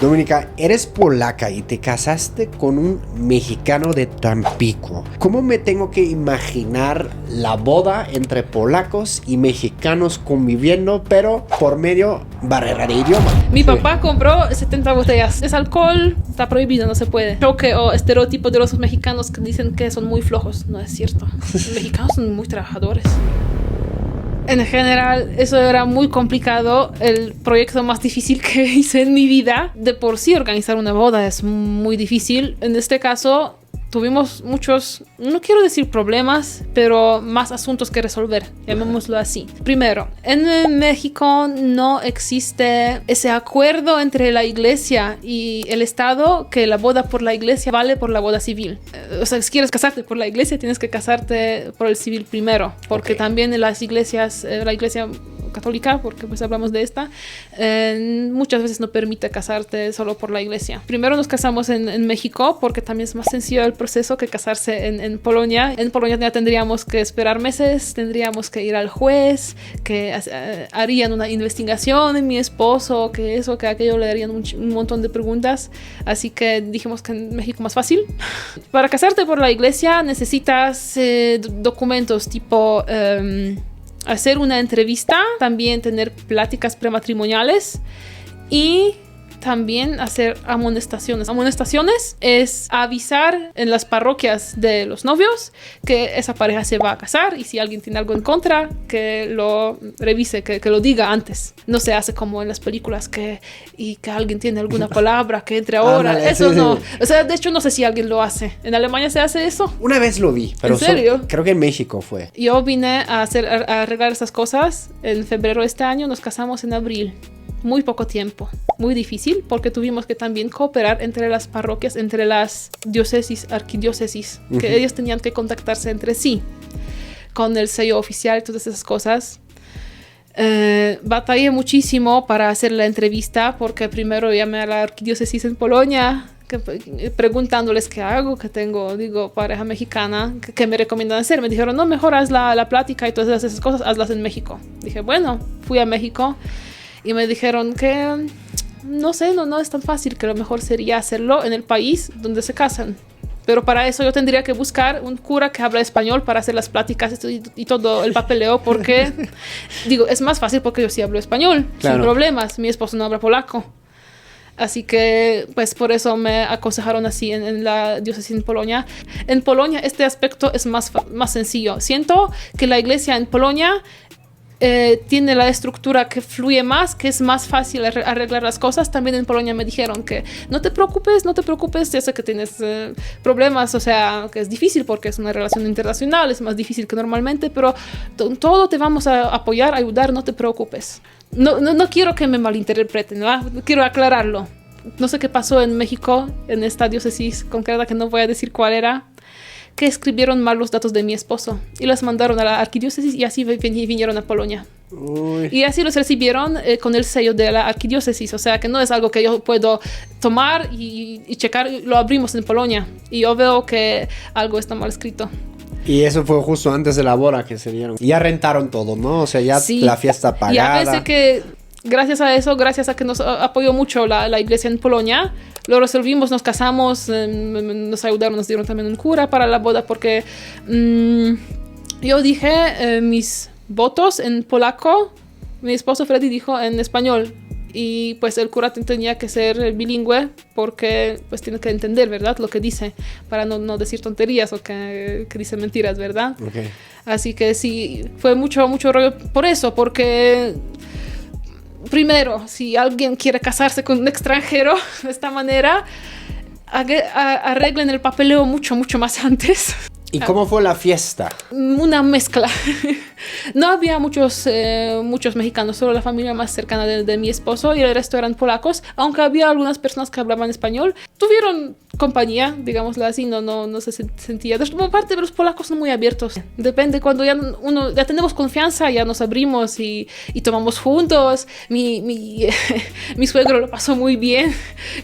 Dominica, eres polaca y te casaste con un mexicano de Tampico. ¿Cómo me tengo que imaginar la boda entre polacos y mexicanos conviviendo, pero por medio barrera de idioma? Mi papá compró 70 botellas. Es alcohol, está prohibido, no se puede. Choque o estereotipo de los mexicanos que dicen que son muy flojos. No es cierto. Los mexicanos son muy trabajadores. En general, eso era muy complicado. El proyecto más difícil que hice en mi vida. De por sí, organizar una boda es muy difícil. En este caso, tuvimos muchos, no quiero decir problemas, pero más asuntos que resolver, llamémoslo así. Primero, en México no existe ese acuerdo entre la iglesia y el Estado que la boda por la iglesia vale por la boda civil. O sea, si quieres casarte por la iglesia, tienes que casarte por el civil primero, porque también en las iglesias, la iglesia católica, porque pues hablamos de esta, muchas veces no permite casarte solo por la iglesia. Primero nos casamos en México porque también es más sencillo el proceso que casarse en Polonia. En Polonia ya tendríamos que esperar meses, tendríamos que ir al juez, que harían una investigación en mi esposo, que eso, que aquello, le darían un montón de preguntas. Así que dijimos que en México más fácil. Para casarte por la iglesia necesitas documentos tipo hacer una entrevista, también tener pláticas prematrimoniales y también hacer amonestaciones. Amonestaciones es avisar en las parroquias de los novios que esa pareja se va a casar, y si alguien tiene algo en contra, que lo revise, que lo diga antes. No se hace como en las películas que alguien tiene alguna palabra que entre ahora. Eso sí, no. O sea, de hecho no sé si alguien lo hace. ¿En Alemania se hace eso? Una vez lo vi, pero ¿en serio? Creo que en México fue. Yo vine a arreglar esas cosas en febrero de este año. Nos casamos en abril. Muy poco tiempo, muy difícil, porque tuvimos que también cooperar entre las parroquias, entre las diócesis, arquidiócesis, que ellos tenían que contactarse entre sí con el sello oficial y todas esas cosas. Batallé muchísimo para hacer la entrevista, porque primero llamé a la arquidiócesis en Polonia, preguntándoles qué hago, que tengo, pareja mexicana, ¿qué me recomiendan hacer? Me dijeron, no, mejor haz la plática y todas esas cosas, hazlas en México. Dije, bueno, fui a México. Y me dijeron que no sé, no es tan fácil, que lo mejor sería hacerlo en el país donde se casan. Pero para eso yo tendría que buscar un cura que habla español para hacer las pláticas y todo el papeleo, porque es más fácil porque yo sí hablo español, claro, sin problemas. Mi esposo no habla polaco. Así que, pues, por eso me aconsejaron así en la diócesis en Polonia. En Polonia este aspecto es más sencillo. Siento que la iglesia en Polonia tiene la estructura que fluye más, que es más fácil arreglar las cosas. También en Polonia me dijeron que no te preocupes, ya sé que tienes problemas, o sea, que es difícil porque es una relación internacional, es más difícil que normalmente, pero todo te vamos a apoyar, ayudar, no te preocupes. No quiero que me malinterpreten, ¿no? Quiero aclararlo. No sé qué pasó en México, en esta diócesis concreta, que no voy a decir cuál era, que escribieron mal los datos de mi esposo y las mandaron a la arquidiócesis, y así vinieron a Polonia. Uy. Y así los recibieron con el sello de la arquidiócesis. O sea que no es algo que yo puedo tomar y checar. Lo abrimos en Polonia y yo veo que algo está mal escrito. Y eso fue justo antes de la boda que se dieron. Y ya rentaron todo, ¿no? O sea, ya sí, la fiesta pagada. Y a veces que gracias a eso, gracias a que nos apoyó mucho la iglesia en Polonia, lo resolvimos, nos casamos, nos ayudaron, nos dieron también un cura para la boda, porque yo dije mis votos en polaco, mi esposo Freddy dijo en español, y pues el cura tenía que ser bilingüe, porque pues tiene que entender, ¿verdad?, lo que dice, para no decir tonterías o que dice mentiras, ¿verdad? Okay. Así que sí, fue mucho rollo por eso, porque primero, si alguien quiere casarse con un extranjero de esta manera, arreglen el papeleo mucho más antes. ¿Y cómo fue la fiesta? Una mezcla. No había muchos mexicanos, solo la familia más cercana de mi esposo, y el resto eran polacos, aunque había algunas personas que hablaban español. Tuvieron compañía, digámoslo así, no se sentía. Por parte de los polacos son muy abiertos. Depende, cuando ya tenemos confianza, ya nos abrimos y tomamos juntos. Mi suegro lo pasó muy bien,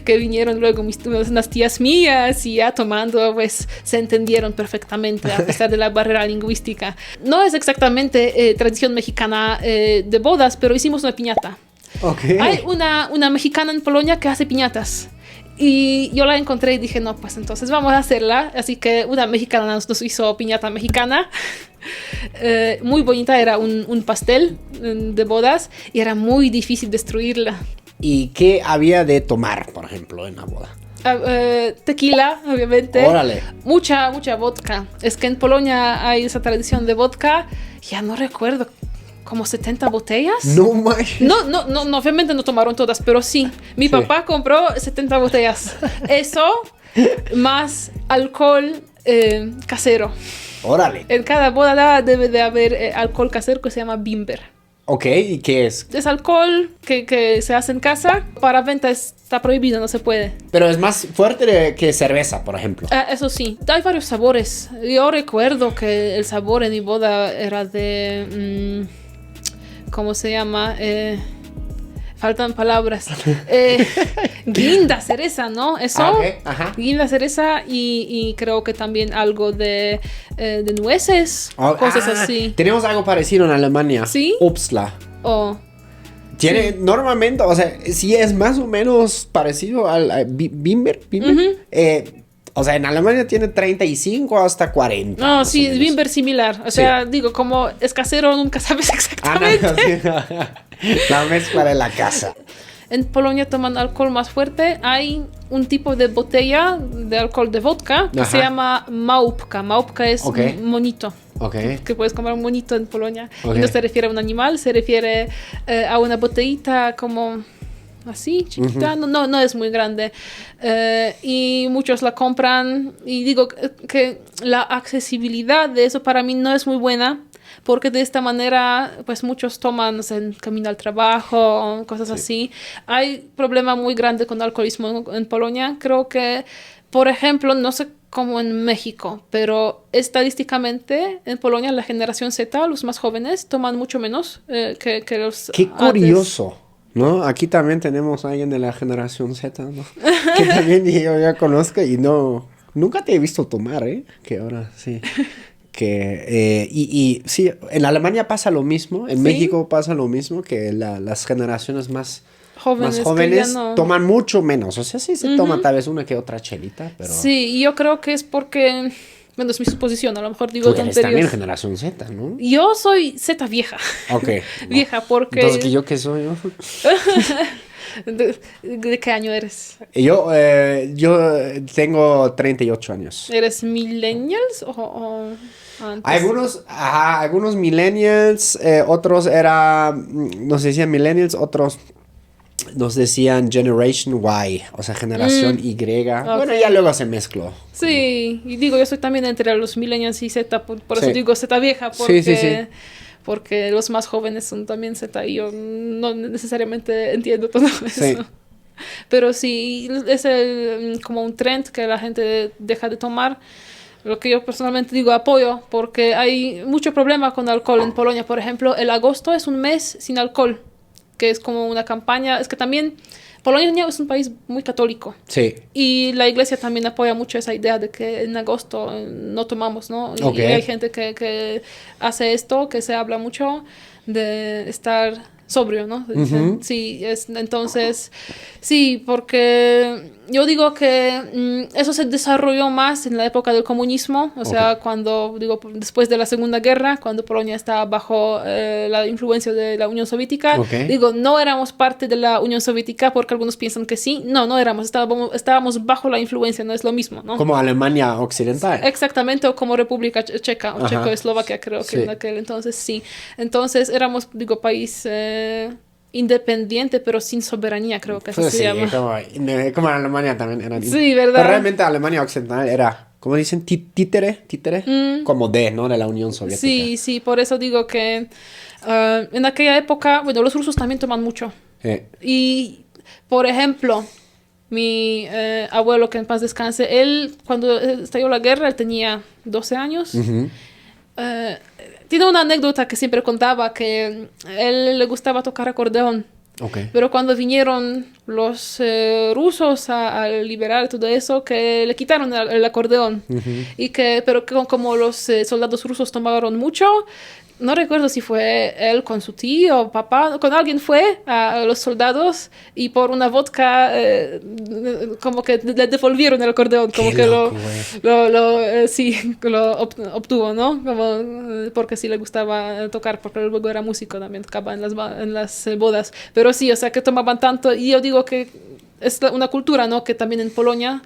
que vinieron luego unas tías mías, y ya tomando, pues se entendieron perfectamente a pesar de la barrera lingüística. No es exactamente tradición mexicana de bodas, pero hicimos una piñata. Ok. Hay una mexicana en Polonia que hace piñatas. Y yo la encontré y dije, no, pues entonces vamos a hacerla. Así que una mexicana nos hizo piñata mexicana. Muy bonita, era un pastel de bodas y era muy difícil destruirla. ¿Y qué había de tomar, por ejemplo, en la boda? Tequila, obviamente. Órale. Mucha vodka. Es que en Polonia hay esa tradición de vodka. Ya no recuerdo, como 70 botellas. No manches. No, obviamente no tomaron todas, pero sí. Mi papá compró 70 botellas. Eso, más alcohol casero. Órale. En cada boda debe de haber alcohol casero que se llama Bimber. Ok, ¿y qué es? Es alcohol que se hace en casa. Para venta está prohibido, no se puede. Pero es más fuerte que cerveza, por ejemplo. Eso sí, hay varios sabores. Yo recuerdo que el sabor en mi boda era de... ¿cómo se llama? Faltan palabras. Guinda, cereza, ¿no? Eso. Okay. Ajá. Guinda, cereza y creo que también algo de nueces. Cosas así. Tenemos algo parecido en Alemania. ¿Sí? Upsla. Oh. Tiene Sí. normalmente, o sea, sí es más o menos parecido al Bimber. O sea, en Alemania tiene 35 hasta 40. No, más sí, o es menos. bien ver similar. O sea, digo, como es casero, nunca sabes exactamente. Sí. La mezcla de la casa. En Polonia toman alcohol más fuerte. Hay un tipo de botella de alcohol de vodka que se llama małpka. Małpka es un monito. Ok. Que puedes comer un monito en Polonia. Ok. Y no se refiere a un animal, se refiere a una botellita como así, chiquita. No es muy grande. Y muchos la compran. Y digo que la accesibilidad de eso para mí no es muy buena. Porque de esta manera, pues muchos toman, no sé, en camino al trabajo, cosas así. Hay problema muy grande con el alcoholismo en Polonia. Creo que, por ejemplo, no sé cómo en México, pero estadísticamente en Polonia la generación Z, los más jóvenes, toman mucho menos que los Qué antes. curioso, ¿no? Aquí también tenemos a alguien de la generación Z, ¿no? Que también yo ya conozco y nunca te he visto tomar, ¿eh? Que ahora sí. Y sí, en Alemania pasa lo mismo, en México pasa lo mismo, que las generaciones más jóvenes toman mucho menos. O sea, sí se toma tal vez una que otra chelita, pero... Sí, y yo creo que es porque... Bueno, es mi suposición, a lo mejor digo Tú eres también generación Z, ¿no? Yo soy Z vieja. Ok. Vieja porque... Entonces, ¿yo qué soy? ¿De qué año eres? Yo tengo 38 años. ¿Eres millennials o antes? Algunos millennials, otros nos decían millennials, otros nos decían Generation Y, o sea, generación Y. Bueno, ya luego se mezcló. Sí, y digo, yo soy también entre los millennials y Z, por eso digo Z vieja, porque... Sí. Porque los más jóvenes son también Z y yo no necesariamente entiendo todo eso. Sí. Pero sí, es como un trend que la gente deja de tomar. Lo que yo personalmente digo, apoyo, porque hay mucho problema con alcohol en Polonia. Por ejemplo, el agosto es un mes sin alcohol, que es como una campaña. Es que también Polonia es un país muy católico. Sí. Y la iglesia también apoya mucho esa idea de que en agosto no tomamos, ¿no? Y hay gente que hace esto, que se habla mucho de estar sobrio, ¿no? Sí, entonces, sí, porque yo digo que eso se desarrolló más en la época del comunismo, o sea, cuando, digo, después de la Segunda Guerra, cuando Polonia estaba bajo la influencia de la Unión Soviética. Digo, no éramos parte de la Unión Soviética porque algunos piensan que sí. No éramos, estábamos bajo la influencia, no es lo mismo, ¿no? Como Alemania Occidental. Exactamente, o como República Checa, o Checoslovaquia, creo que en aquel entonces sí. Entonces éramos, digo, país... independiente, pero sin soberanía, creo que así se llama. Como en Alemania también era. Sí, ¿verdad? Pero realmente Alemania Occidental era, como dicen, títere, como ¿no? De la Unión Soviética. Sí, por eso digo que en aquella época, bueno, los rusos también toman mucho. Y, por ejemplo, mi abuelo, que en paz descanse, él, cuando estalló la guerra, él tenía 12 años. Tiene una anécdota que siempre contaba, que a él le gustaba tocar acordeón. Pero cuando vinieron los rusos a liberar todo eso, que le quitaron el acordeón. Pero como los soldados rusos tomaron mucho, no recuerdo si fue él con su tío o papá, con alguien fue a los soldados y por una vodka como que le devolvieron el acordeón, como Qué que loco, sí, lo obtuvo, ¿no? Como, porque sí le gustaba tocar, porque luego era músico también, tocaba en las bodas. Pero sí, o sea, que tomaban tanto, y yo digo que es una cultura, ¿no? Que también en Polonia,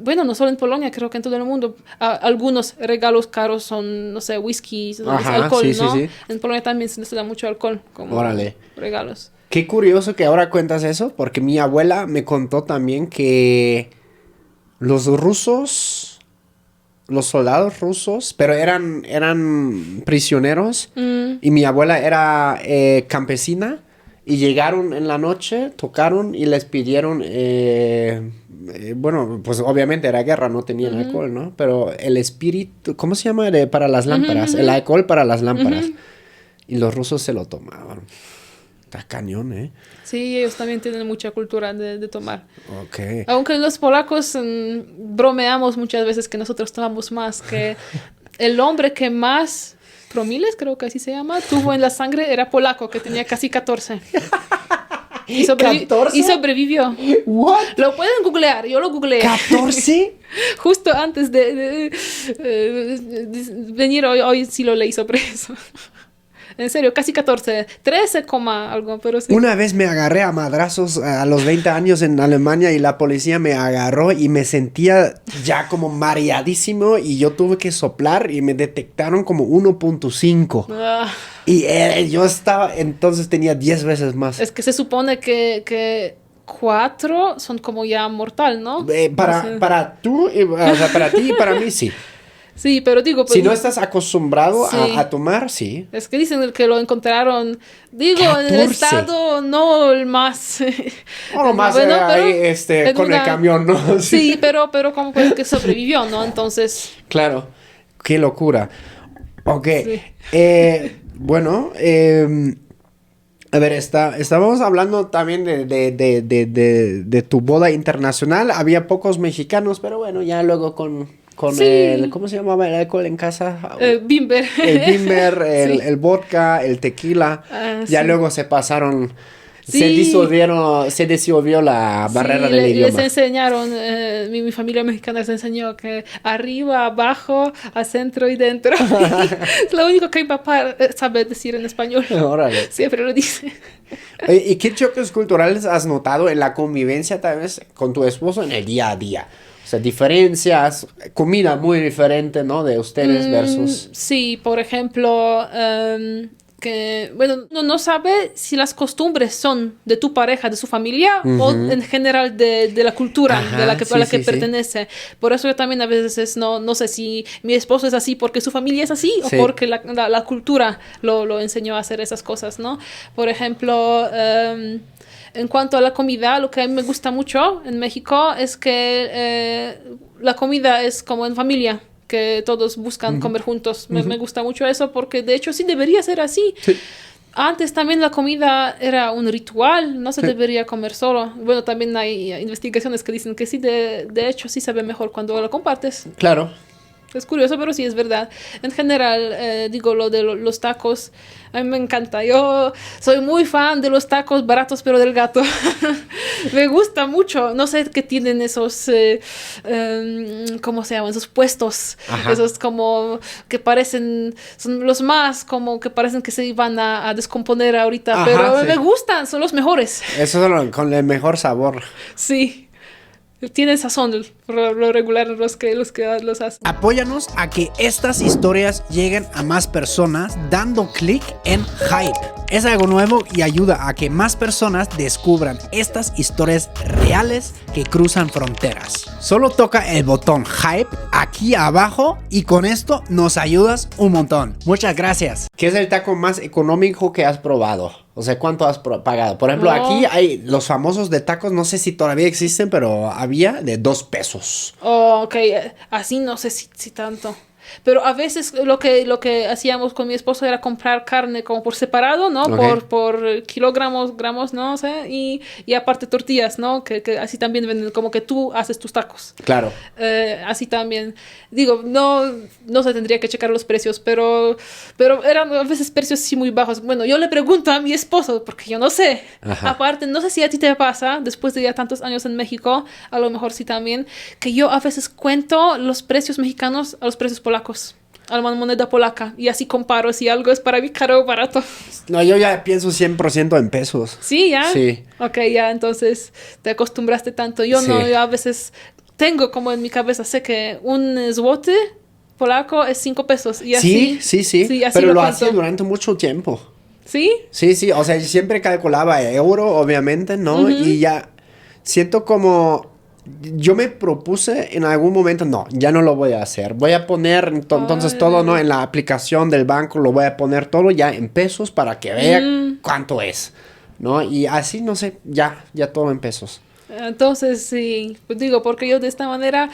bueno, no solo en Polonia, creo que en todo el mundo, algunos regalos caros son, no sé, whisky, Ajá, alcohol, sí, ¿no? sí, sí. En Polonia también se les da mucho alcohol como Órale. regalos. Qué curioso que ahora cuentas eso, porque mi abuela me contó también que los rusos, los soldados rusos, pero eran prisioneros, y mi abuela era campesina, y llegaron en la noche, tocaron y les pidieron, bueno, pues obviamente era guerra, no tenían alcohol, ¿no? Pero el espíritu, ¿cómo se llama? Para las lámparas, el alcohol para las lámparas. Y los rusos se lo tomaban. Está cañón, ¿eh? Sí, ellos también tienen mucha cultura de tomar. Ok. Aunque los polacos bromeamos muchas veces que nosotros tomamos más, que el hombre que más promiles, creo que así se llama, tuvo en la sangre era polaco, que tenía casi 14. Y, ¿14? y sobrevivió. ¿What? Lo pueden googlear, yo lo googleé. ¿14? Justo antes de venir hoy sí lo leí sobre eso. En serio, casi 14. 13, algo, pero sí. Una vez me agarré a madrazos a los 20 años en Alemania y la policía me agarró y me sentía ya como mareadísimo y yo tuve que soplar y me detectaron como 1.5. Y yo estaba, entonces tenía 10 veces más. Es que se supone que 4 son como ya mortal, ¿no? Para tú, o sea, para ti y para mí sí. Sí, pero digo... Si no estás acostumbrado sí. a tomar, sí. Es que dicen que lo encontraron, digo, 14. en el estado no el más... O más bueno, ahí, con el camión, ¿no? Sí, pero como que sobrevivió, ¿no? Entonces... Claro, qué locura. Ok, Sí. bueno, a ver, estábamos hablando también de tu boda internacional. Había pocos mexicanos, pero bueno, ya luego con Sí. el, ¿cómo se llamaba el alcohol en casa? Bimber. El bimber, Sí. el vodka, el tequila. Ya sí. luego se pasaron, Sí. se disolvió la barrera Sí, del idioma. les enseñaron, mi familia mexicana les enseñó que arriba, abajo, a centro y dentro. Es lo único que mi papá sabe decir en español. Órale. Siempre lo dice. ¿Y qué choques culturales has notado en la convivencia tal vez con tu esposo en el día a día? O sea, diferencias, comida muy diferente, ¿no? De ustedes versus... Sí, por ejemplo, que, bueno, no sabe si las costumbres son de tu pareja, de su familia, o en general de la cultura. Ajá, de la que, sí, a la que sí, pertenece. Por eso yo también a veces no sé si mi esposo es así porque su familia es así, Sí. o porque la cultura lo enseñó a hacer esas cosas, ¿no? Por ejemplo... en cuanto a la comida, lo que a mí me gusta mucho en México es que la comida es como en familia, que todos buscan comer juntos. Me gusta mucho eso porque de hecho sí debería ser así. Sí. Antes también la comida era un ritual, no se debería comer solo. Bueno, también hay investigaciones que dicen que sí, de hecho sí sabe mejor cuando lo compartes. Claro. Es curioso, pero sí es verdad. En general, digo, lo de los tacos, a mí me encanta. Yo soy muy fan de los tacos baratos, pero del gato. Me gusta mucho. No sé qué tienen esos, ¿cómo se llaman? Esos puestos. Ajá. Esos como que parecen, son los más como que parecen que se iban a descomponer ahorita. Ajá, pero sí. me gustan, son los mejores. Eso es con el mejor sabor. Sí. Tienen sazón, lo regular los que los hacen. Apóyanos a que estas historias lleguen a más personas dando clic en Hype. Es algo nuevo y ayuda a que más personas descubran estas historias reales que cruzan fronteras. Solo toca el botón Hype aquí abajo y con esto nos ayudas un montón. Muchas gracias. ¿Qué es el taco más económico que has probado? O sea, ¿cuánto has pagado? Por ejemplo, No. aquí hay los famosos de tacos, no sé si todavía existen, pero había de 2 pesos. Oh, ok, así no sé si tanto. Pero a veces lo que hacíamos con mi esposo era comprar carne como por separado, ¿no? Ok. Por kilogramos, gramos, no sé, y aparte tortillas, ¿no? Que así también venden, como que tú haces tus tacos. Claro. Así también. Digo, no se tendría que checar los precios, pero eran a veces precios sí muy bajos. Bueno, yo le pregunto a mi esposo, porque yo no sé. Ajá. Aparte, no sé si a ti te pasa, después de ya tantos años en México, a lo mejor sí también, que yo a veces cuento los precios mexicanos a los precios polacos, a la moneda polaca, y así comparo si algo es para mí caro o barato. No, yo ya pienso 100% en pesos. Sí, ya. Sí. Ok, ya, entonces te acostumbraste tanto. Yo Sí. no, yo a veces tengo como en mi cabeza, sé que un złoty polaco es 5 pesos. Y así, Sí. Sí, así Pero lo cuento. hacía durante mucho tiempo. ¿Sí? Sí, o sea, siempre calculaba euro, obviamente, ¿no? Ujú. Y ya siento como yo me propuse en algún momento, no, ya no lo voy a hacer. Voy a poner entonces Ay. todo, ¿no? En la aplicación del banco lo voy a poner todo ya en pesos para que vea Mm. cuánto es, ¿no? Y así, no sé, ya todo en pesos. Entonces, sí, pues digo, porque yo de esta manera,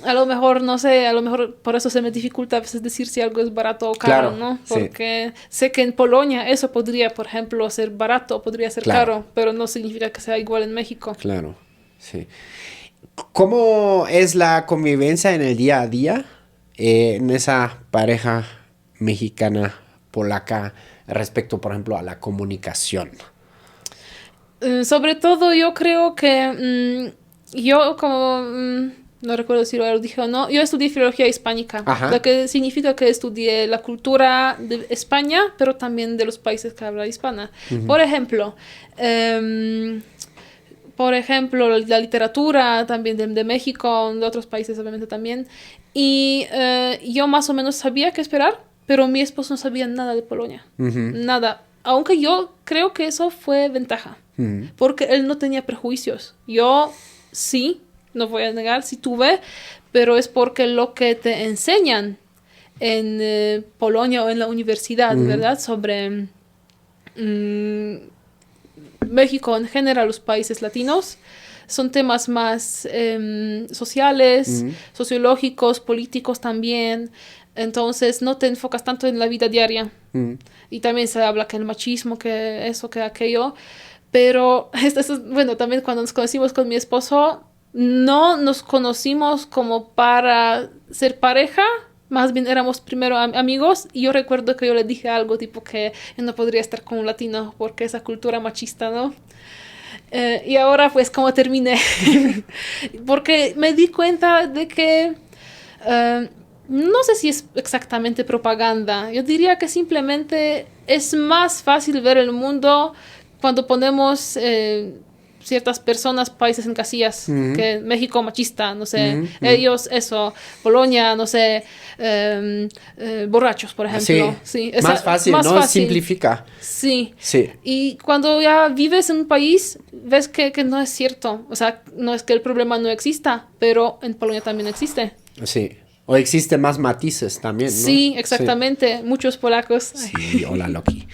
a lo mejor, no sé, a lo mejor por eso se me dificulta a veces decir si algo es barato o caro, Claro, ¿no? sí. Porque sé que en Polonia eso podría, por ejemplo, ser barato, podría ser Claro. caro, pero no significa que sea igual en México. Claro, sí. ¿Cómo es la convivencia en el día a día en esa pareja mexicana polaca respecto, por ejemplo, a la comunicación? Sobre todo yo creo que yo como, no recuerdo si lo dije o no, yo estudié filología hispánica, Ajá. lo que significa que estudié la cultura de España, pero también de los países que hablan hispana. Por ejemplo, la literatura también de México, de otros países obviamente también. Y yo más o menos sabía qué esperar, pero mi esposo no sabía nada de Polonia. Ujú. Nada. Aunque yo creo que eso fue ventaja, Ujú. porque él no tenía prejuicios. Yo sí, no voy a negar, sí tuve, pero es porque lo que te enseñan en Polonia o en la universidad, ¿verdad? Sobre México en general, los países latinos, son temas más sociales, sociológicos, políticos también. Entonces no te enfocas tanto en la vida diaria. Y también se habla que el machismo, que eso, que aquello. Pero, bueno, también cuando nos conocimos con mi esposo, no nos conocimos como para ser pareja. Más bien éramos primero amigos. Y yo recuerdo que yo le dije algo tipo que yo no podría estar con un latino porque esa cultura machista, ¿no? Y ahora pues como terminé. Porque me di cuenta de que no sé si es exactamente propaganda. Yo diría que simplemente es más fácil ver el mundo cuando ponemos ciertas personas, países en casillas, que México machista, no sé, ellos eso, Polonia, no sé, borrachos, por ejemplo. Sí, Sí, más fácil, más ¿no? fácil. Simplifica. Sí. Sí. Y cuando ya vives en un país, ves que no es cierto. O sea, no es que el problema no exista, pero en Polonia también existe. Sí. O existen más matices también, ¿no? Sí, exactamente. Muchos polacos. Sí, hola Loki.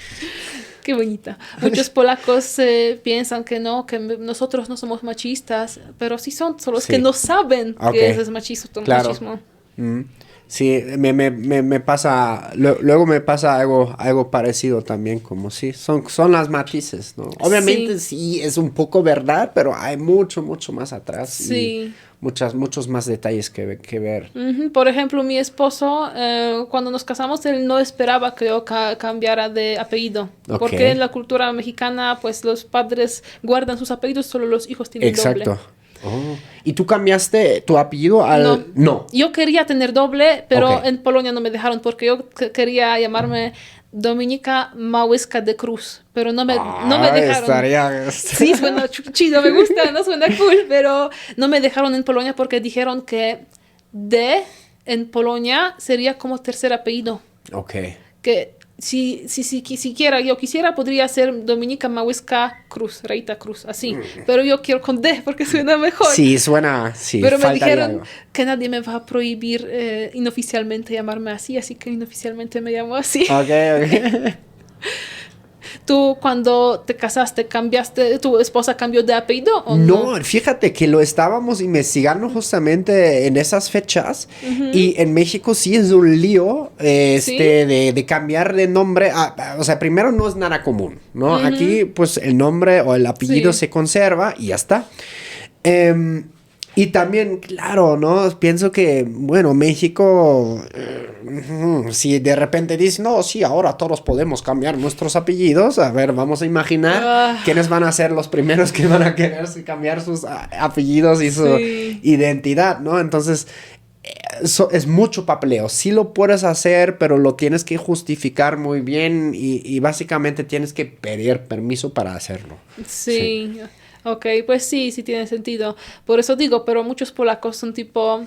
Qué bonita. Muchos polacos piensan que no, que nosotros no somos machistas, pero sí son, solo es Sí. que no saben Ok. que es machismo. Claro. Machismo. Sí, me pasa, luego me pasa algo parecido también, como sí, son las matices, ¿no? Obviamente sí es un poco verdad, pero hay mucho más atrás. Sí. Y muchos más detalles que ver. Ujú. Por ejemplo, mi esposo, cuando nos casamos, él no esperaba que yo cambiara de apellido. Ok. Porque en la cultura mexicana, pues los padres guardan sus apellidos, solo los hijos tienen Exacto. doble. Oh. ¿Y tú cambiaste tu apellido al...? No. Yo quería tener doble, pero Ok. en Polonia no me dejaron porque yo quería llamarme Dominika Małyska de Cruz, pero no me dejaron. Sí, suena chido, me gusta, no suena cool, pero no me dejaron en Polonia porque dijeron que D en Polonia sería como tercer apellido. Ok. Que si yo quisiera, podría ser Dominika Małyska Cruz, Reita Cruz, así. Pero yo quiero con D porque suena mejor. Sí, suena... Sí, Pero me faltaría dijeron algo. que nadie me va a prohibir inoficialmente llamarme así que inoficialmente me llamo así. Ok. ¿Tú cuando te casaste cambiaste, tu esposa cambió de apellido o no? No, fíjate que lo estábamos investigando justamente en esas fechas y en México sí es un lío ¿Sí? de cambiar de nombre. O sea, primero no es nada común, ¿no? Aquí pues el nombre o el apellido Sí. se conserva y ya está. Y también, claro, ¿no? Pienso que, bueno, México, si de repente dice, no, sí, ahora todos podemos cambiar nuestros apellidos, a ver, vamos a imaginar quiénes van a ser los primeros que van a querer cambiar sus apellidos y su Sí. identidad, ¿no? Entonces, es mucho papeleo. Sí lo puedes hacer, pero lo tienes que justificar muy bien y básicamente tienes que pedir permiso para hacerlo. Sí. Ok, pues sí, sí tiene sentido. Por eso digo, pero muchos polacos son tipo,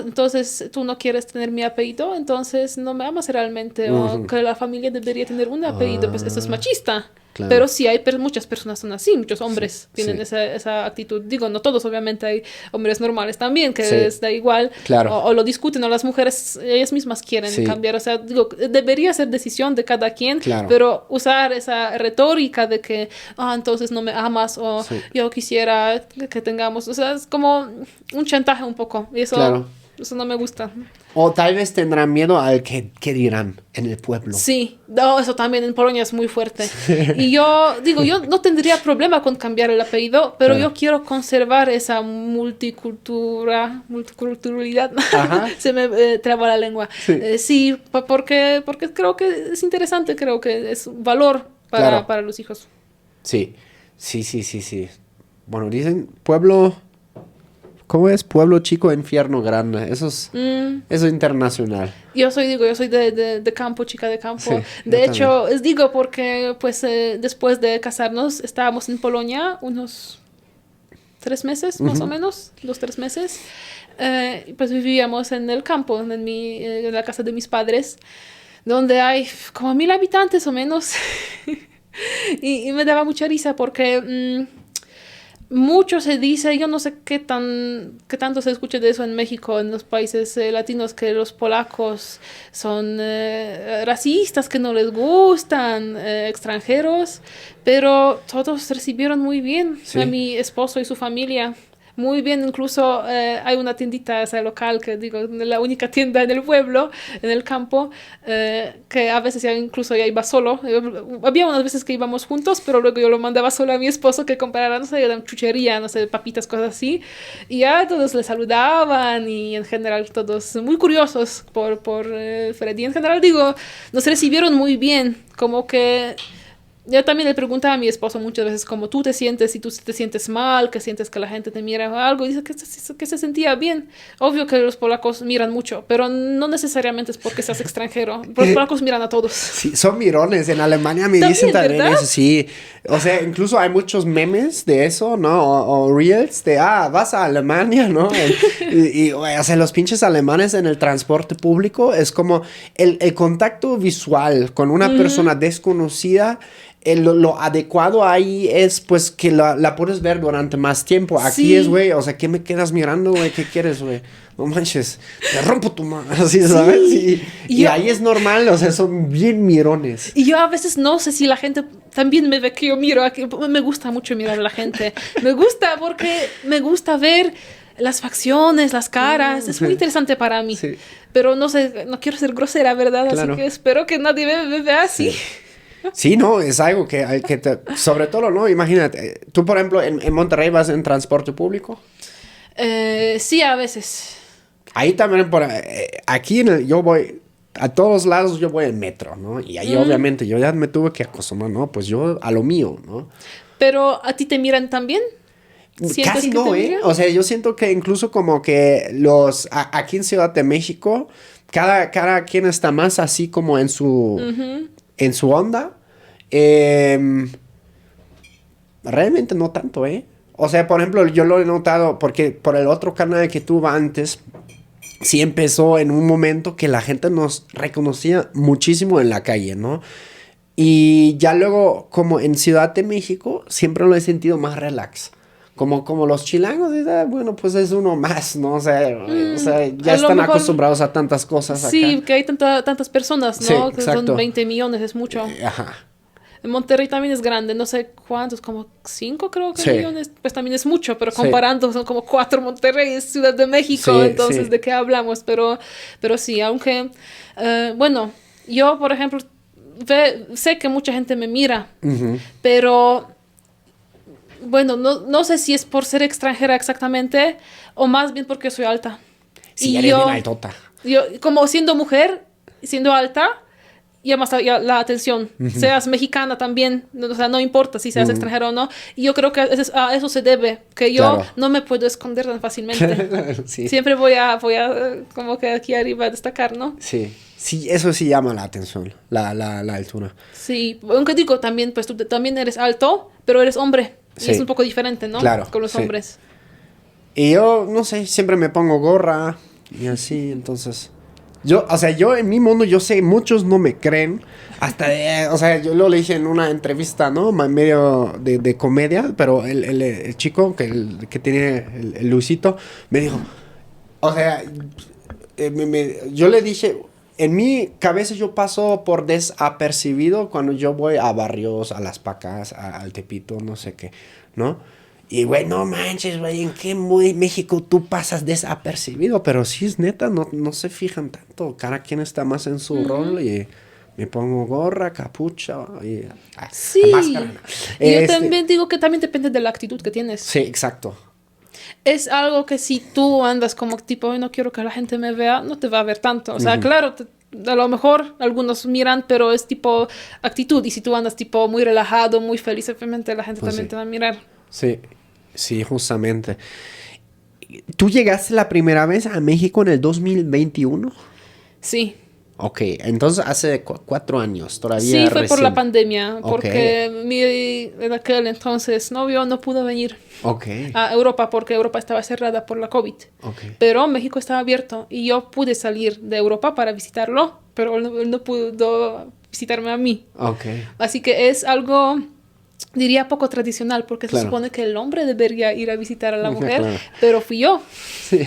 entonces tú no quieres tener mi apellido, entonces no me amas realmente, o que la familia debería tener un apellido, pues eso es machista. Claro. Pero sí hay muchas personas son así, muchos hombres tienen sí. esa actitud. Digo, no todos, obviamente hay hombres normales también, que Sí. les da igual, Claro. o lo discuten, o las mujeres, ellas mismas quieren Sí. cambiar. O sea, digo, debería ser decisión de cada quien, Claro. pero usar esa retórica de que, entonces no me amas, o Sí. yo quisiera que tengamos, o sea, es como un chantaje un poco, y eso, Claro. eso no me gusta. O tal vez tendrán miedo al que dirán en el pueblo. Sí, no, eso también en Polonia es muy fuerte. Y yo digo, yo no tendría problema con cambiar el apellido, pero Claro. yo quiero conservar esa multiculturalidad. Ajá. Se me traba la lengua. Sí. Sí, porque creo que es interesante, creo que es un valor Claro. para los hijos. Sí. Sí. Bueno, dicen pueblo... ¿Cómo es? Pueblo chico, infierno grande. Eso es internacional. Yo soy de campo, chica de campo. Sí, yo De hecho, digo porque pues después de casarnos estábamos en Polonia unos 3 meses, más o menos, 2-3 meses. Pues vivíamos en el campo, en la casa de mis padres, donde hay como 1000 habitantes o menos. y me daba mucha risa porque... mucho se dice, yo no sé qué tanto se escucha de eso en México, en los países latinos, que los polacos son racistas, que no les gustan extranjeros, pero todos recibieron muy bien Sí. a mi esposo y su familia. Muy bien, incluso hay una tiendita esa local, que digo, la única tienda en el pueblo, en el campo, que a veces incluso ya iba solo. Había unas veces que íbamos juntos, pero luego yo lo mandaba solo a mi esposo que comprara, no sé, chuchería, no sé, papitas, cosas así. Y ya todos le saludaban y en general todos muy curiosos por Freddy. En general digo, nos recibieron muy bien, como que... Yo también le preguntaba a mi esposo muchas veces cómo tú te sientes, si tú te sientes mal, que sientes que la gente te mira o algo, y dice que se sentía bien. Obvio que los polacos miran mucho, pero no necesariamente es porque seas extranjero. Los polacos miran a todos. Sí, son mirones. En Alemania me También, dicen también ¿verdad? eso, sí. O sea, incluso hay muchos memes de eso, ¿no? O reels de, vas a Alemania, ¿no? O sea, los pinches alemanes en el transporte público es como el contacto visual con una persona desconocida. Lo adecuado ahí es pues que la puedes ver durante más tiempo. Aquí Sí. es, güey, o sea, ¿qué me quedas mirando, güey? ¿Qué quieres, güey? No manches, te rompo tu mano, así, ¿sabes? Y Yo- ahí es normal, o sea, son bien mirones. Y yo a veces no sé si la gente también me ve que yo miro. Me gusta mucho mirar a la gente. Me gusta porque me gusta ver las facciones, las caras. Es muy interesante para mí. Sí. Pero no sé, no quiero ser grosera, ¿verdad? Claro. Así que espero que nadie me vea así. Sí, no, es algo que sobre todo, ¿no? Imagínate, tú, por ejemplo, en Monterrey vas en transporte público. Sí, a veces. Ahí también, aquí yo voy, a todos lados yo voy en metro, ¿no? Y ahí obviamente yo ya me tuve que acostumbrar, ¿no? Pues yo a lo mío, ¿no? Pero ¿a ti te miran también? ¿Sientes Casi que no, te ¿eh? miran? O sea, yo siento que incluso como que aquí en Ciudad de México, cada quien está más así como en su onda. Realmente no tanto, ¿eh? O sea, por ejemplo, yo lo he notado porque por el otro canal que tuve antes, sí empezó en un momento que la gente nos reconocía muchísimo en la calle, ¿no? Y ya luego, como en Ciudad de México, siempre lo he sentido más relax. Como los chilangos, bueno, pues es uno más, ¿no? O sea, ya a lo están mejor- acostumbrados a tantas cosas acá. Sí, que hay tantas personas, ¿no? Sí, Que exacto. son 20 millones, es mucho. Ajá. En Monterrey también es grande, no sé cuántos, como 5 creo que Sí. millones, pues también es mucho, pero Sí. comparando son como 4 Monterrey, es Ciudad de México, Sí, entonces sí. ¿de qué hablamos? Pero sí, aunque, bueno, yo por ejemplo, sé que mucha gente me mira, Ujú. pero bueno, no sé si es por ser extranjera exactamente o más bien porque soy alta. Sí, Y eres bien altota. yo, como siendo mujer, siendo alta, llamas la atención. Seas mexicana también, o sea, no importa si seas extranjera o no. Y yo creo que a eso se debe, que yo Claro. no me puedo esconder tan fácilmente. Sí. Siempre voy a como que aquí arriba a destacar, ¿no? Sí. Sí, eso sí llama la atención, la altura. Sí, aunque digo también, pues tú también eres alto, pero eres hombre. Y Sí. es un poco diferente, ¿no? Claro, Con los sí. hombres. Y yo, no sé, siempre me pongo gorra y así, entonces... yo en mi mundo, yo sé, muchos no me creen. O sea, yo lo le dije en una entrevista, ¿no? Medio de comedia, pero el chico que tiene el Luisito me dijo, o sea, yo le dije, en mi cabeza yo paso por desapercibido cuando yo voy a barrios, a Las Pacas, al Tepito, no sé qué, ¿no? Y, güey, no manches, güey, ¿en qué México tú pasas desapercibido? Pero sí es neta, no se fijan tanto. Cada quien está más en su rol y me pongo gorra, capucha y Sí. máscara. ¿No? Y yo también digo que también depende de la actitud que tienes. Sí, exacto. Es algo que si tú andas como tipo, "Ay, no quiero que la gente me vea", no te va a ver tanto. O sea, claro, a lo mejor algunos miran, pero es tipo actitud. Y si tú andas tipo muy relajado, muy feliz, obviamente la gente Pues también sí. te va a mirar. Sí, sí, justamente. ¿Tú llegaste la primera vez a México en el 2021? Sí. Ok, entonces hace 4 años, todavía Sí, fue por la recién. pandemia, Ok. porque mi en aquel entonces novio no pudo venir Ok, a Europa porque Europa estaba cerrada por la COVID. ok. Pero México estaba abierto y yo pude salir de Europa para visitarlo, pero él no pudo visitarme a mí. Ok. Así que es algo, diría, poco tradicional, porque se Claro. supone que el hombre debería ir a visitar a la mujer, Claro. pero fui yo, Sí.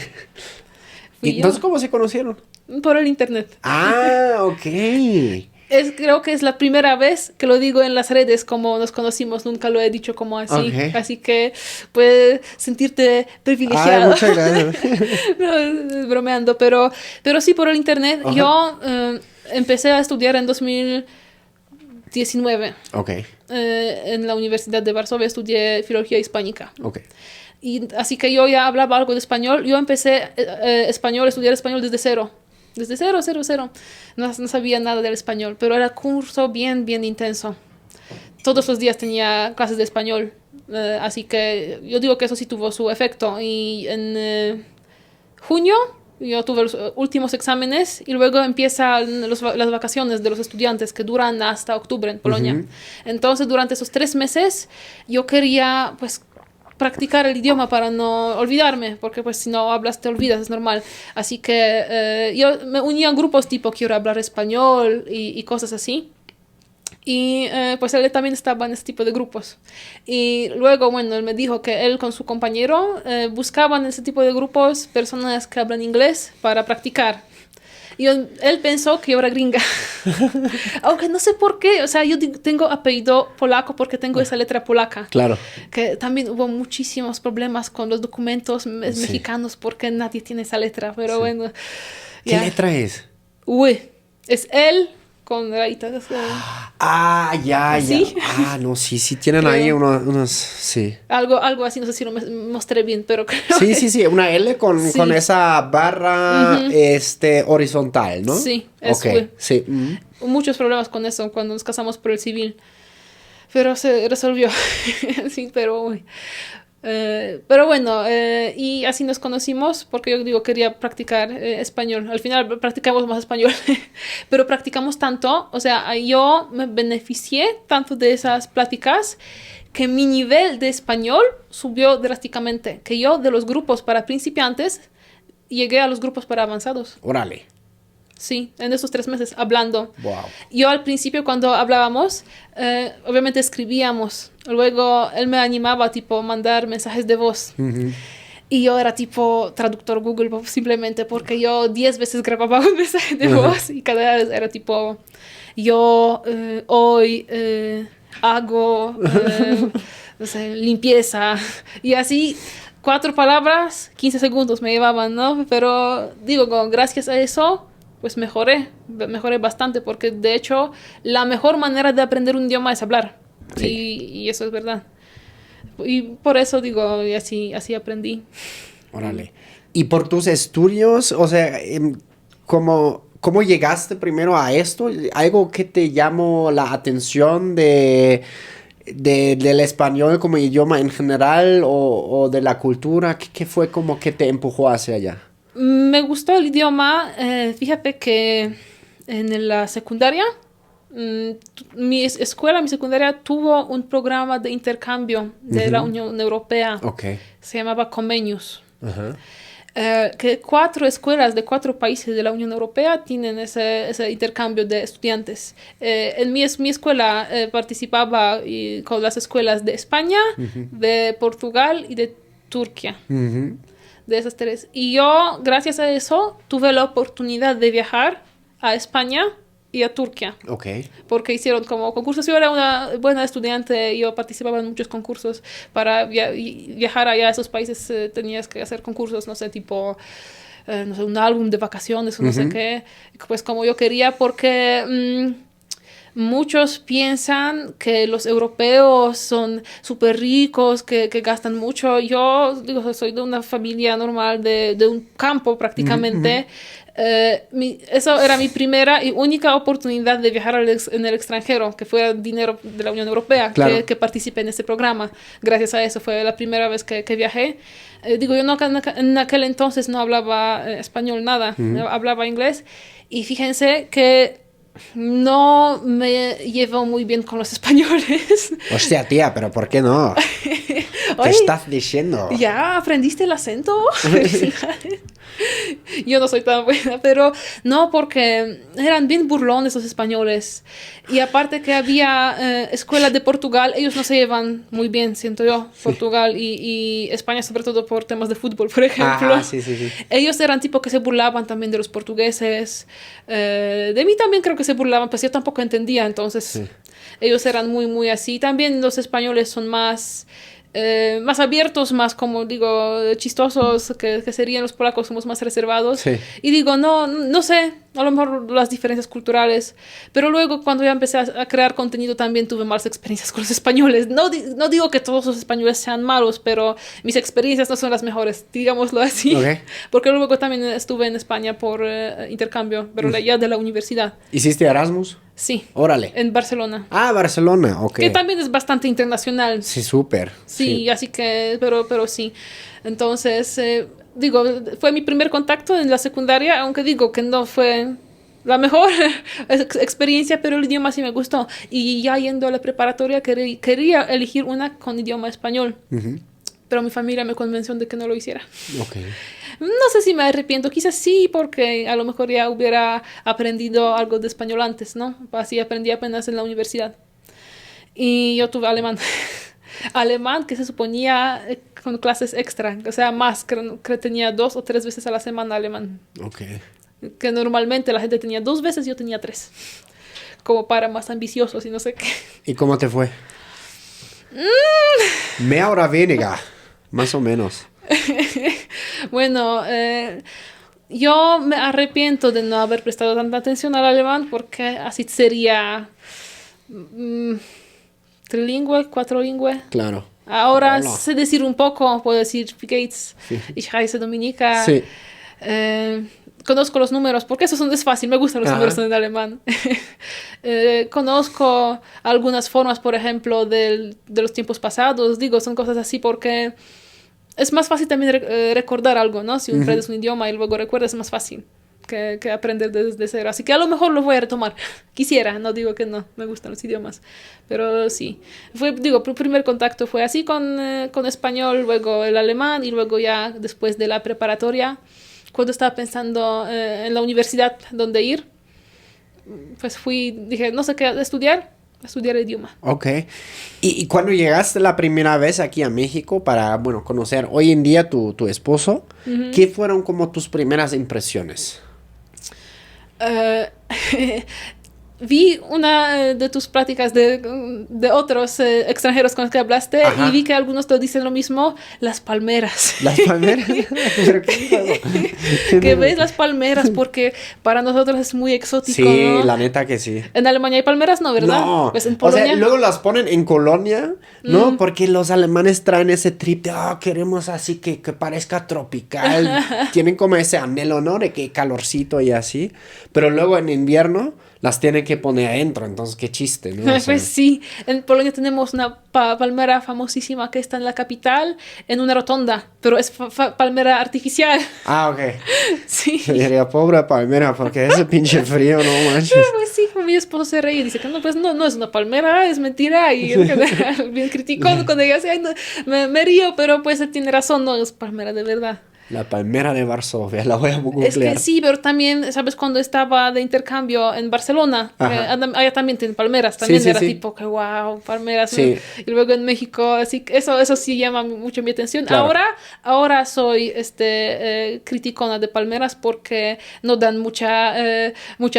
Fui ¿Y yo. entonces cómo se conocieron? por el internet. Ah, ok. Creo que es la primera vez que lo digo en las redes como nos conocimos, nunca lo he dicho como así. Ok. Así que puedes sentirte Ay, privilegiado. muchas gracias. No, es bromeando, pero sí por el internet. Ajá. Yo empecé a estudiar en 2019 Ok, en la Universidad de Varsovia, estudié filología hispánica. ok. Y así que yo ya hablaba algo de español. Yo empecé estudiar español desde cero. Desde cero. No sabía nada del español, pero era curso bien intenso. Todos los días tenía clases de español. Así que yo digo que eso sí tuvo su efecto. Y en junio yo tuve los últimos exámenes y luego empiezan las vacaciones de los estudiantes que duran hasta octubre en Polonia. Ujú. Entonces, durante esos 3 meses yo quería, pues, practicar el idioma para no olvidarme, porque pues si no hablas te olvidas, es normal. Así que yo me uní a grupos tipo quiero hablar español y cosas así. Y pues él también estaba en ese tipo de grupos. Y luego, bueno, él me dijo que él con su compañero buscaban en ese tipo de grupos personas que hablan inglés para practicar. Y él pensó que yo era gringa. Aunque no sé por qué. O sea, yo tengo apellido polaco porque tengo esa letra polaca. Claro. Que también hubo muchísimos problemas con los documentos mexicanos porque nadie tiene esa letra. Pero bueno. ¿Qué ya. letra es? Uy, es él con rayitas. Ah, ya. ¿Sí? Ah, no, sí, tienen Creo. ahí unos, sí. Algo así, no sé si lo mostré bien, pero creo que Sí, una L con esa barra horizontal, ¿no? Sí, es Ok, güey. sí. muchos problemas con eso cuando nos casamos por el civil. Pero se resolvió. Sí, pero uy. Pero bueno, y así nos conocimos porque yo digo quería practicar español. Al final practicamos más español, pero practicamos tanto, o sea, yo me beneficié tanto de esas pláticas que mi nivel de español subió drásticamente, que yo de los grupos para principiantes llegué a los grupos para avanzados. Órale. Sí, en esos 3 meses hablando. Wow. Yo al principio cuando hablábamos, obviamente escribíamos. Luego él me animaba tipo mandar mensajes de voz. Y yo era tipo traductor Google simplemente porque yo 10 veces grababa un mensaje de voz y cada vez era tipo yo hoy hago, no sé, limpieza. Y así, 4 palabras, 15 segundos me llevaban, ¿no? Pero digo, gracias a eso, pues mejoré bastante, porque de hecho, la mejor manera de aprender un idioma es hablar. Sí. Y eso es verdad. Y por eso digo, y así aprendí. Órale. Y por tus estudios, o sea, ¿cómo llegaste primero a esto? ¿Algo que te llamó la atención del español como idioma en general o de la cultura? ¿Qué fue como que te empujó hacia allá? Me gustó el idioma. Fíjate que en la secundaria, mi secundaria tuvo un programa de intercambio de la Unión Europea. Ok. Se llamaba Comenius. Ajá. Que 4 escuelas de 4 países de la Unión Europea tienen ese intercambio de estudiantes. En mi escuela participaba con las escuelas de España, de Portugal y de Turquía. De esas 3. Y yo, gracias a eso, tuve la oportunidad de viajar a España y a Turquía. Ok. Porque hicieron como concursos. Yo era una buena estudiante, yo participaba en muchos concursos. Para viajar allá a esos países tenías que hacer concursos, no sé, tipo, no sé, un álbum de vacaciones o no sé qué. Pues como yo quería, porque muchos piensan que los europeos son súper ricos, que gastan mucho. Yo digo, soy de una familia normal, de un campo prácticamente. Eso era mi primera y única oportunidad de viajar en el extranjero, que fuera dinero de la Unión Europea, claro, que participé en este programa. Gracias a eso fue la primera vez que viajé. Digo, yo no, en aquel entonces no hablaba español nada, hablaba inglés. Y fíjense que no me llevo muy bien con los españoles. Hostia, tía, pero ¿por qué no? ¿Qué estás diciendo? ¿Ya aprendiste el acento? Yo no soy tan buena, pero no, porque eran bien burlones los españoles. Y aparte que había escuelas de Portugal, ellos no se llevan muy bien, siento yo, Portugal y España, sobre todo por temas de fútbol, por ejemplo. Ah, sí. Ellos eran tipo que se burlaban también de los portugueses. De mí también creo que se burlaban, pues yo tampoco entendía, entonces ellos eran muy, muy así. También los españoles son más abiertos, más como digo, chistosos, que serían los polacos, somos más reservados. Sí. Y digo, no sé, a lo mejor las diferencias culturales, pero luego cuando ya empecé a crear contenido también tuve malas experiencias con los españoles. No digo que todos los españoles sean malos, pero mis experiencias no son las mejores, digámoslo así. Okay. Porque luego también estuve en España por intercambio, pero ya de la universidad. ¿Hiciste Erasmus? Sí. Órale. En Barcelona. Ah, Barcelona, ok. Que también es bastante internacional. Sí, súper. Sí, así que, pero sí. Entonces, digo, fue mi primer contacto en la secundaria, aunque digo que no fue la mejor experiencia, pero el idioma sí me gustó. Y ya yendo a la preparatoria quería elegir una con idioma español. Pero mi familia me convenció de que no lo hiciera. Ok. No sé si me arrepiento, quizás sí, porque a lo mejor ya hubiera aprendido algo de español antes, ¿no? Así aprendí apenas en la universidad. Y yo tuve alemán. Alemán que se suponía con clases extra, o sea, más, creo que tenía 2 o 3 veces a la semana alemán. Ok. Que normalmente la gente tenía 2 veces, yo tenía 3. Como para más ambiciosos y no sé qué. ¿Y cómo te fue? Mehr oder weniger, más o menos. Bueno, yo me arrepiento de no haber prestado tanta atención al alemán porque así sería trilingüe, cuatrilingüe. Claro. Ahora Hola. sé decir un poco, puedo decir wie geht's, ich heiße Dominika. Sí. Conozco los números, porque eso es fácil, me gustan los números en alemán. Conozco algunas formas, por ejemplo, de los tiempos pasados, digo, son cosas así porque es más fácil también recordar algo, ¿no? Si aprendes un idioma y luego recuerdas, es más fácil que aprender desde cero. Así que a lo mejor lo voy a retomar. Quisiera, no digo que no, me gustan los idiomas. Pero sí. Digo, el primer contacto fue así con español, luego el alemán y luego ya después de la preparatoria, cuando estaba pensando en la universidad dónde ir, pues dije, no sé qué estudiar el idioma. Ok. ¿Y cuando llegaste la primera vez aquí a México para, bueno, conocer hoy en día tu esposo, ¿qué fueron como tus primeras impresiones? vi una de tus pláticas de otros extranjeros con los que hablaste. Ajá. Y vi que algunos te dicen lo mismo, las palmeras. Las palmeras. ¿Pero qué digo? Que ves las palmeras porque para nosotros es muy exótico, Sí, ¿no? la neta que sí. En Alemania hay palmeras, ¿no? ¿Verdad? No, Pues en o Polonia. sea, luego las ponen en Colonia, ¿no? Porque los alemanes traen ese trip de, queremos así que parezca tropical. Tienen como ese anhelo, ¿no? De que calorcito y así. Pero luego en invierno las tienen que poner adentro, entonces qué chiste, ¿no? O sea, Pues sí, en Polonia tenemos una palmera famosísima que está en la capital, en una rotonda, pero es palmera artificial. ok. Sí. Se diría, pobre palmera, porque ese pinche frío, no manches. Pues sí, mi esposo se reía y dice que no, pues no es una palmera, es mentira. Y bien criticó cuando ella decía, "Ay, no, me río, pero pues él tiene razón, no es palmera de verdad". La palmera de Varsovia, la voy a Es googlear. que sí, pero también, ¿sabes? Cuando estaba de intercambio en Barcelona, allá también tienen palmeras, también Sí, era sí. tipo que wow, palmeras. Sí. Y luego en México, así que eso sí llama mucho mi atención. Claro. Ahora soy criticona de palmeras porque no dan mucha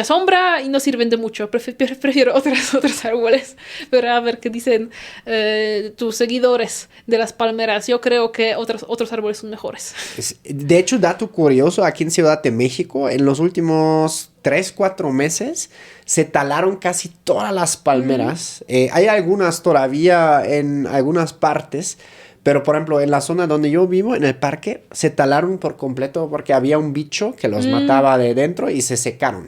sombra y no sirven de mucho. Prefiero otros árboles. Pero a ver qué dicen tus seguidores de las palmeras. Yo creo que otros árboles son mejores. De hecho, dato curioso, aquí en Ciudad de México, en los últimos 3-4 meses, se talaron casi todas las palmeras. Hay algunas todavía en algunas partes, pero por ejemplo, en la zona donde yo vivo, en el parque, se talaron por completo porque había un bicho que los mataba de dentro y se secaron.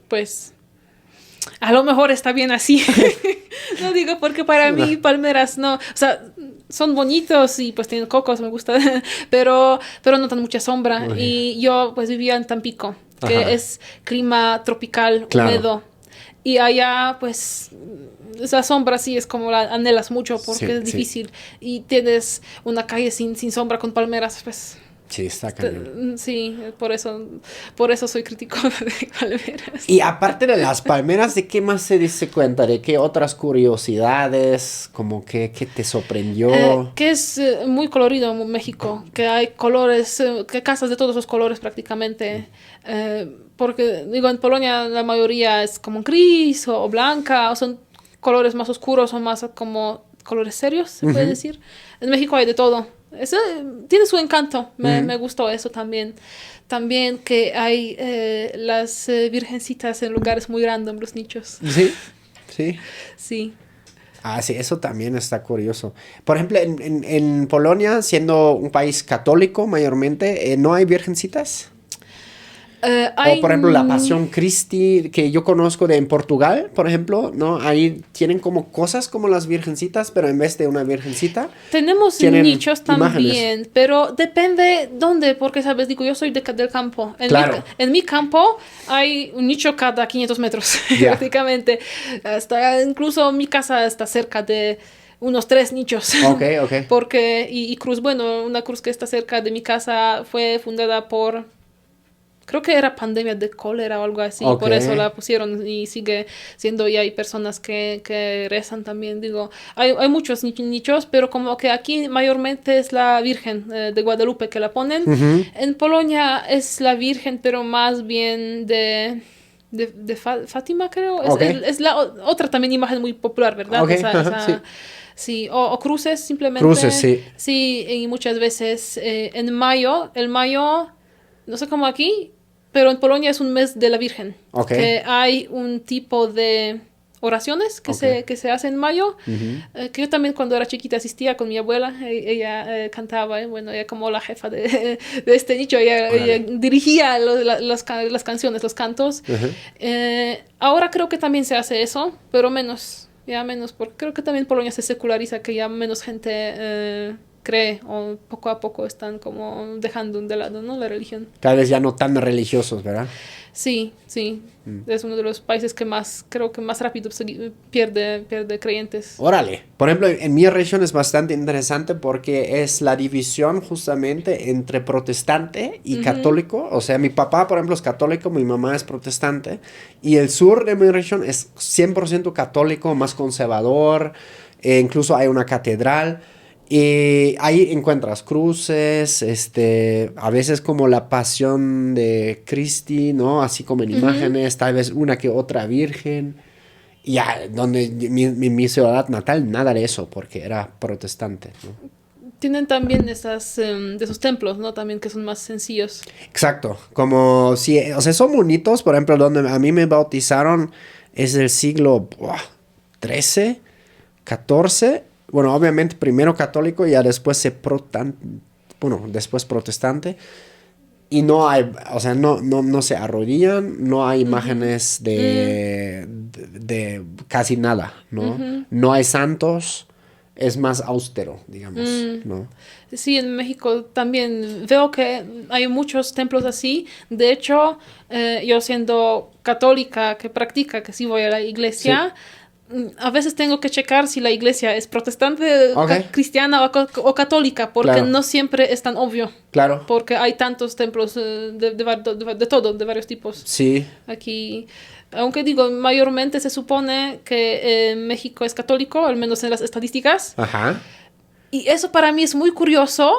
Pues a lo mejor está bien así. No digo porque para mí palmeras no, o sea, son bonitos y pues tienen cocos, me gusta, pero no dan mucha sombra. Y yo pues vivía en Tampico, que es clima tropical, Claro. húmedo. Y allá pues esa sombra sí es como la anhelas mucho porque Sí, es sí. difícil. Y tienes una calle sin sombra con palmeras, pues Sí, está cañón. sí, por eso soy crítico de palmeras. Y aparte de las palmeras, ¿de qué más se dice cuenta? ¿De qué otras curiosidades? Como que te sorprendió. Que es muy colorido en México, que hay colores, que casas de todos los colores prácticamente. Porque, digo, en Polonia la mayoría es como gris o blanca, o son colores más oscuros o más como colores serios, se puede decir. En México hay de todo. Eso tiene su encanto, me gustó eso también. También que hay las virgencitas en lugares muy random, los nichos. Sí, sí. Sí. Ah, sí, eso también está curioso. Por ejemplo, en Polonia, siendo un país católico mayormente, ¿no hay virgencitas? O por ejemplo, la Pasión Christi, que yo conozco en Portugal, por ejemplo, ¿no? Ahí tienen como cosas como las virgencitas, pero en vez de una virgencita, Tenemos tienen nichos también, imágenes. pero depende dónde, porque, ¿sabes? Digo, yo soy del campo. Claro. En mi campo hay un nicho cada 500 metros, Ya. prácticamente. Incluso mi casa está cerca de unos 3 nichos. Ok. Porque, y cruz, bueno, una cruz que está cerca de mi casa fue fundada por... Creo que era pandemia de cólera o algo así, Ok. por eso la pusieron y sigue siendo, y hay personas que rezan también, digo, hay muchos nichos, pero como que aquí mayormente es la Virgen de Guadalupe que la ponen. En Polonia es la Virgen, pero más bien de Fátima, creo. Ok. Es la otra también imagen muy popular, ¿verdad? Ok, sí. Sí, o cruces simplemente. Cruces, sí. Sí, y muchas veces el mayo, no sé cómo aquí, pero en Polonia es un mes de la Virgen. Ok. Que hay un tipo de oraciones que, Ok. se hacen en mayo, que yo también cuando era chiquita asistía con mi abuela, ella cantaba, bueno, ella como la jefa de este nicho, ella dirigía las canciones, los cantos. Ahora creo que también se hace eso, pero menos, porque creo que también Polonia se seculariza, que ya menos gente... cree o poco a poco están como dejando de lado, ¿no? La religión. Tal vez ya no tan religiosos, ¿verdad? Sí. Es uno de los países que creo que más rápido pierde creyentes. Órale. Por ejemplo, en mi región es bastante interesante porque es la división justamente entre protestante y católico. O sea, mi papá, por ejemplo, es católico, mi mamá es protestante. Y el sur de mi región es 100% católico, más conservador. Incluso hay una catedral. Y ahí encuentras cruces, a veces como la pasión de Cristi, ¿no? Así como en imágenes, tal vez una que otra virgen. Y ya, donde mi ciudad natal, nada de eso, porque era protestante, ¿no? Tienen también esas, de esos templos, ¿no? También que son más sencillos. Exacto, como si, o sea, son bonitos, por ejemplo, donde a mí me bautizaron es del siglo XIII, XIV. Bueno, obviamente primero católico y ya después después protestante. Y no hay, o sea, no se arrodillan, no hay imágenes de casi nada, ¿no? No hay santos, es más austero, digamos, ¿no? Sí, en México también veo que hay muchos templos así. De hecho, yo siendo católica que sí voy a la iglesia, a veces tengo que checar si la iglesia es protestante, cristiana o católica, porque Claro. no siempre es tan obvio. Claro. Porque hay tantos templos de todo, de varios tipos. Sí. Aquí, aunque digo, mayormente se supone que México es católico, al menos en las estadísticas. Ajá. Y eso para mí es muy curioso,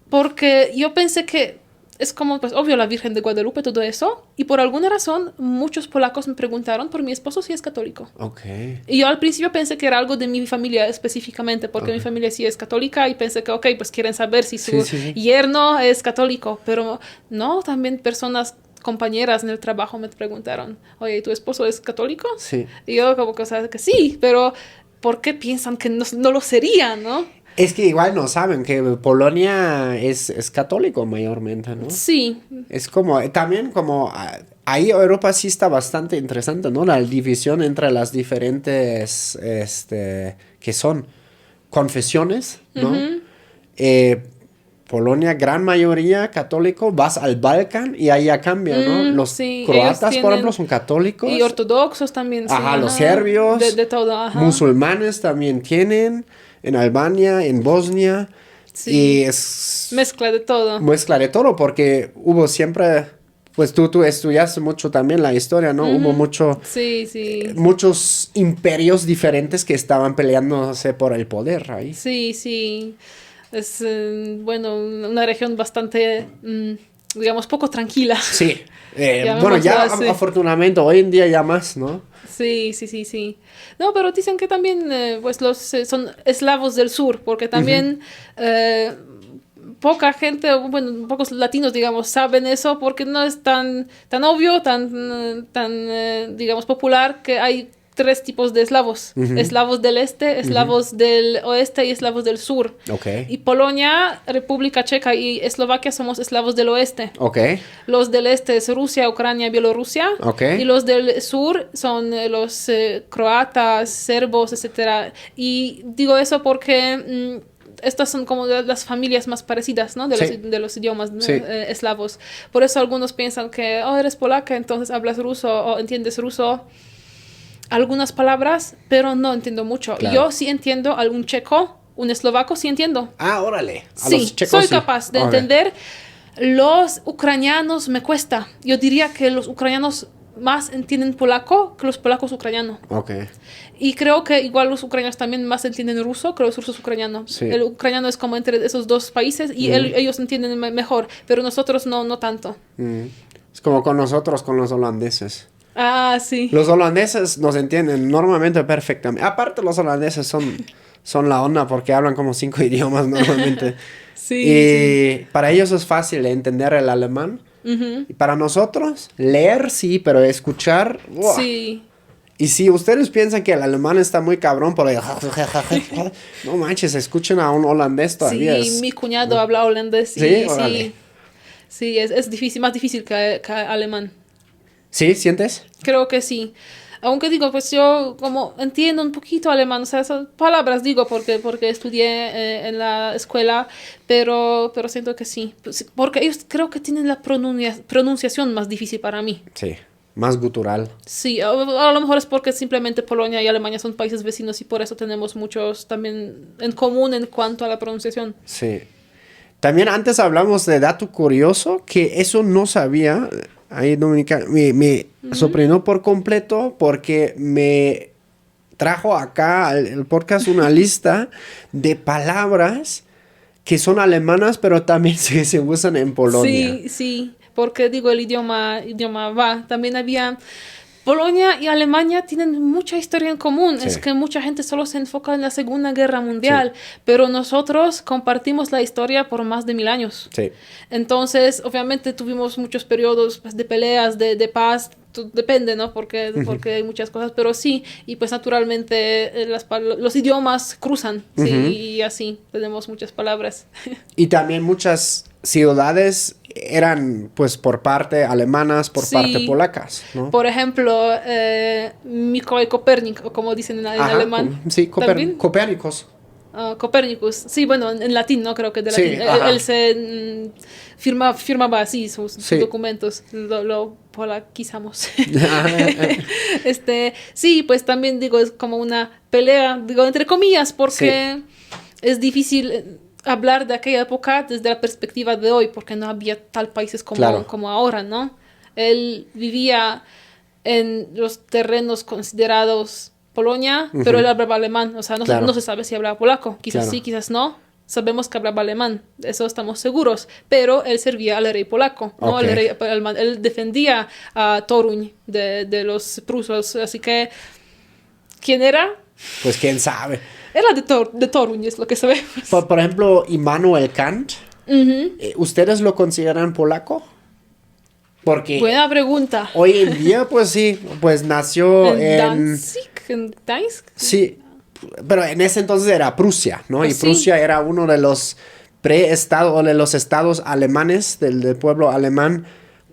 porque yo pensé que es como, pues, obvio, la Virgen de Guadalupe, todo eso. Y por alguna razón, muchos polacos me preguntaron por mi esposo si es católico. Ok. Y yo al principio pensé que era algo de mi familia específicamente, porque mi familia sí es católica, y pensé que, ok, pues quieren saber si su yerno es católico. Pero no, también personas, compañeras en el trabajo me preguntaron, oye, ¿tu esposo es católico? Sí. Y yo como que, o sea, que sí, pero ¿por qué piensan que no lo sería, no? Es que igual no saben que Polonia es católico mayormente, ¿no? Sí. Es como, también como, ahí Europa sí está bastante interesante, ¿no? La división entre las diferentes, que son confesiones, ¿no? Polonia, gran mayoría católico, vas al Balcan y ahí ya cambia, ¿no? Los croatas, por ejemplo, son católicos. Y ortodoxos también. Ajá, los serbios. De todo, ajá. Musulmanes también tienen. En Albania, en Bosnia. Sí. Y es... Mezcla de todo. Mezcla de todo, porque hubo siempre... Pues tú estudiaste mucho también la historia, ¿no? Hubo muchos imperios diferentes que estaban peleándose por el poder ahí. Sí, sí. Es, bueno, una región bastante, digamos, poco tranquila. Sí. Bueno, ya afortunadamente hoy en día ya más, ¿no? Sí. No, pero dicen que también, pues, son eslavos del sur, porque también poca gente, bueno, pocos latinos, digamos, saben eso, porque no es tan obvio, tan digamos, popular, que hay 3 tipos de eslavos. Eslavos del este, eslavos del oeste y eslavos del sur. Okay. Y Polonia, República Checa y Eslovaquia somos eslavos del oeste. Okay. Los del este es Rusia, Ucrania, Bielorrusia. Okay. Y los del sur son los croatas, serbos, etc. Y digo eso porque estas son como las familias más parecidas, ¿no? De los idiomas eslavos. Por eso algunos piensan que, eres polaca, entonces hablas ruso o entiendes ruso. Algunas palabras, pero no entiendo mucho. Claro. Yo sí entiendo algún checo, un eslovaco, sí entiendo. Órale. Sí, soy capaz de entender. Los ucranianos me cuesta. Yo diría que los ucranianos más entienden polaco que los polacos ucraniano. Okay. Y creo que igual los ucranianos también más entienden ruso que los rusos ucranianos. Sí. El ucraniano es como entre esos dos países y ellos entienden mejor, pero nosotros no tanto. Es como con nosotros, con los holandeses. Ah, sí. Los holandeses nos entienden normalmente perfectamente. Aparte, los holandeses son la onda porque hablan como 5 idiomas normalmente. Y para ellos es fácil entender el alemán. Y para nosotros, leer sí, pero escuchar... ¡wow! Sí. Y si ustedes piensan que el alemán está muy cabrón por ahí, no manches, escuchen a un holandés todavía. Sí, mi cuñado habla holandés. Sí, es difícil, más difícil que alemán. ¿Sí? ¿Sientes? Creo que sí. Aunque digo, pues yo como entiendo un poquito alemán, o sea, esas palabras digo porque estudié en la escuela, pero siento que sí. Porque ellos creo que tienen la pronunciación más difícil para mí. Sí, más gutural. Sí, a lo mejor es porque simplemente Polonia y Alemania son países vecinos y por eso tenemos muchos también en común en cuanto a la pronunciación. Sí. También antes hablamos de dato curioso, que eso no sabía... Ahí Dominica me sorprendió por completo porque me trajo acá al podcast una lista de palabras que son alemanas, pero también se usan en Polonia. Sí, sí, porque digo, el idioma va. También había... Polonia y Alemania tienen mucha historia en común. Sí. Es que mucha gente solo se enfoca en la Segunda Guerra Mundial, pero nosotros compartimos la historia por más de 1000 años. Sí. Entonces, obviamente tuvimos muchos periodos pues, de peleas, de paz, depende, ¿no? Porque hay muchas cosas, pero sí, y pues naturalmente los idiomas cruzan, sí, y así tenemos muchas palabras. Y también muchas ciudades eran pues por parte alemanas, por parte polacas, ¿no? Por ejemplo, Mikołaj Kopernik, o como dicen en alemán. Sí, ¿También? Copérnicos. Copernicus, sí, bueno, en latín, ¿no? Creo que de latín. Él se firmaba así sus documentos, lo polaquizamos. Sí, pues también digo, es como una pelea, digo, entre comillas, porque es difícil hablar de aquella época desde la perspectiva de hoy, porque no había tal países como ahora, ¿no? Él vivía en los terrenos considerados Polonia, pero él hablaba alemán, o sea, no se sabe si hablaba polaco, quizás sí, quizás no, sabemos que hablaba alemán, de eso estamos seguros, pero él servía al rey polaco, ¿no? El rey alemán, él defendía a Toruń de los prusos, así que, ¿quién era? Pues quién sabe. Era de Toruń, es lo que sabemos. Por ejemplo, Immanuel Kant, ¿ustedes lo consideran polaco? Porque buena pregunta. Hoy en día, pues sí, pues nació en Danzig, en Gdańsk. Sí, pero en ese entonces era Prusia, ¿no? Y Sí. Prusia era uno de los preestados, o de los estados alemanes, del pueblo alemán,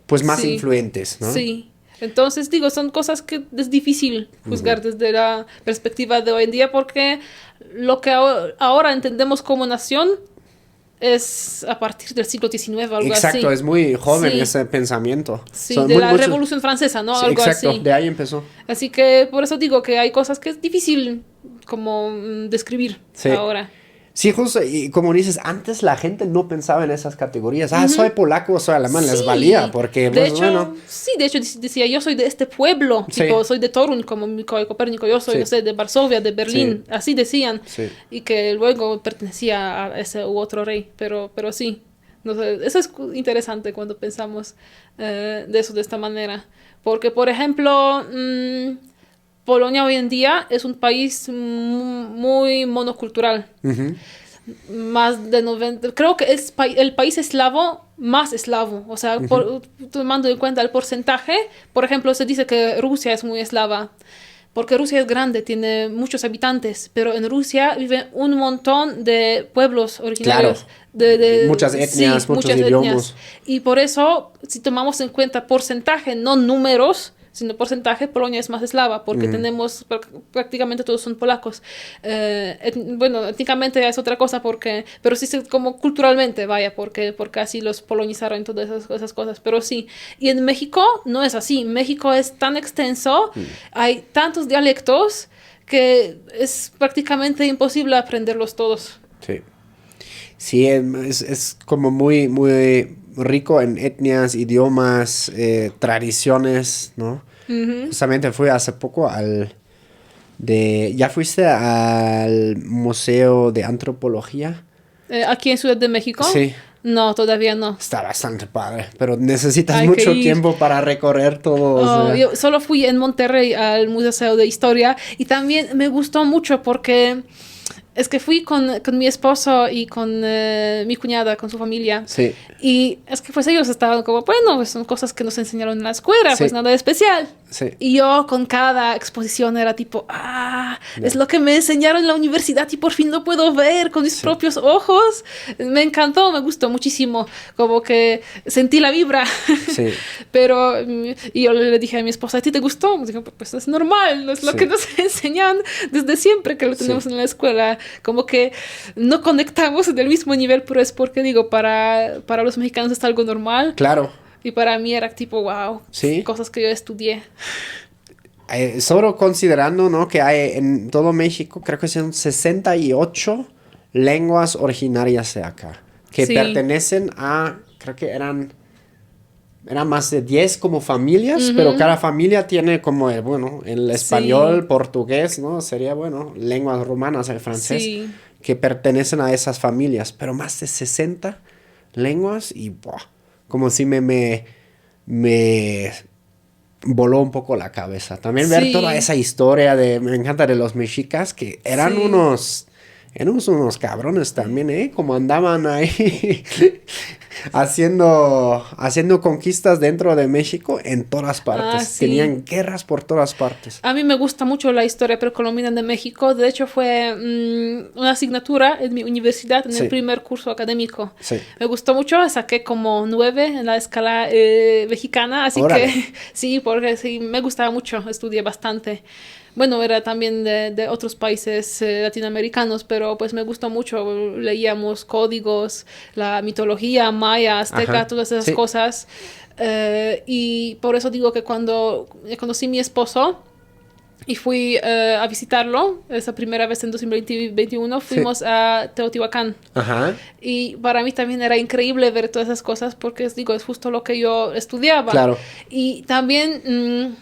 pues más influyentes, ¿no? Sí. Entonces, digo, son cosas que es difícil juzgar desde la perspectiva de hoy en día porque lo que ahora entendemos como nación es a partir del siglo XIX, algo así. Exacto, es muy joven ese pensamiento. Sí, Son de la muchos- Revolución Francesa, ¿no? Sí, Algo exacto, así. de ahí empezó. Así que por eso digo que hay cosas que es difícil como describir ahora. Sí, justo, y como dices, antes la gente no pensaba en esas categorías. Soy polaco, soy alemán, les Sí. valía, porque, de pues, hecho, bueno. sí, de hecho decía, yo soy de este pueblo, Sí. tipo, soy de Toruń, como Mikołaj Kopérnico, yo soy, no sé, de Varsovia, de Berlín, así decían, y que luego pertenecía a ese u otro rey, pero sí, no sé, eso es interesante cuando pensamos de eso de esta manera, porque, por ejemplo, Polonia hoy en día es un país muy monocultural. Más de 90, creo que es el país eslavo más eslavo, o sea, tomando en cuenta el porcentaje, por ejemplo, se dice que Rusia es muy eslava, porque Rusia es grande, tiene muchos habitantes, pero en Rusia vive un montón de pueblos originarios. De muchas etnias, muchos idiomas. Y por eso, si tomamos en cuenta porcentaje, no números, sino porcentaje, Polonia es más eslava, porque tenemos, prácticamente todos son polacos. Bueno, étnicamente es otra cosa, pero sí como culturalmente, vaya, porque así los polonizaron y todas esas cosas, pero sí. Y en México no es así, México es tan extenso, hay tantos dialectos, que es prácticamente imposible aprenderlos todos. Sí. Sí, es como muy, muy rico en etnias, idiomas, tradiciones, ¿no? Justamente fui hace poco ¿ya fuiste al Museo de Antropología? ¿Aquí en Ciudad de México? Sí. No, todavía no. Está bastante padre, pero necesitas Hay mucho que ir. tiempo para recorrer todo. Yo solo fui en Monterrey al Museo de Historia y también me gustó mucho porque es que fui con mi esposo y con mi cuñada, con su familia. Sí. Y es que pues ellos estaban como, bueno, pues son cosas que nos enseñaron en la escuela, pues nada de especial. Sí. Y yo con cada exposición era tipo, es lo que me enseñaron en la universidad y por fin lo puedo ver con mis propios ojos. Me encantó, me gustó muchísimo, como que sentí la vibra. Sí. Pero, y yo le dije a mi esposa, ¿a ti te gustó? Me dijo, pues es normal, no es lo que nos enseñan desde siempre que lo tenemos en la escuela. Como que no conectamos del mismo nivel, pero es porque digo, para los mexicanos es algo normal. Claro. Y para mí era tipo, wow, cosas que yo estudié. Solo considerando, ¿no? Que hay en todo México, creo que son 68 lenguas originarias de acá, que pertenecen a, creo que eran eran más de 10 como familias, pero cada familia tiene como, el español, portugués, ¿no? Sería, lenguas romanas, el francés, que pertenecen a esas familias, pero más de 60 lenguas y, como si me voló un poco la cabeza. También ver toda esa historia me encanta de los mexicas, que eran unos cabrones también, ¿eh? Como andaban ahí haciendo conquistas dentro de México en todas partes. Tenían guerras por todas partes. A mí me gusta mucho la historia precolombina de México. De hecho, fue una asignatura en mi universidad, en el primer curso académico. Sí. Me gustó mucho. Saqué como 9 en la escala mexicana. Así que sí, porque sí, me gustaba mucho. Estudié bastante. Bueno, era también de otros países latinoamericanos, pero pues me gustó mucho. Leíamos códigos, la mitología maya, azteca, todas esas cosas. Y por eso digo que cuando conocí a mi esposo y fui a visitarlo, esa primera vez en 2021, fuimos a Teotihuacán. Ajá. Y para mí también era increíble ver todas esas cosas porque, es justo lo que yo estudiaba. Claro. Y también...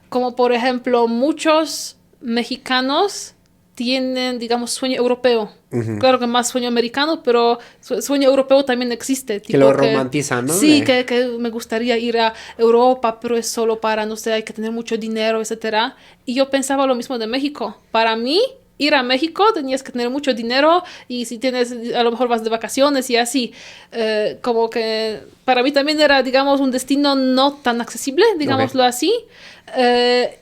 como por ejemplo, muchos mexicanos tienen, digamos, sueño europeo. Claro que más sueño americano, pero sueño europeo también existe. Que lo romantizan, ¿no? Sí, que me gustaría ir a Europa, pero es solo para, no sé, hay que tener mucho dinero, etcétera. Y yo pensaba lo mismo de México. Para mí, ir a México tenías que tener mucho dinero y si tienes, a lo mejor vas de vacaciones y así. Como que para mí también era, digamos, un destino no tan accesible, digámoslo así.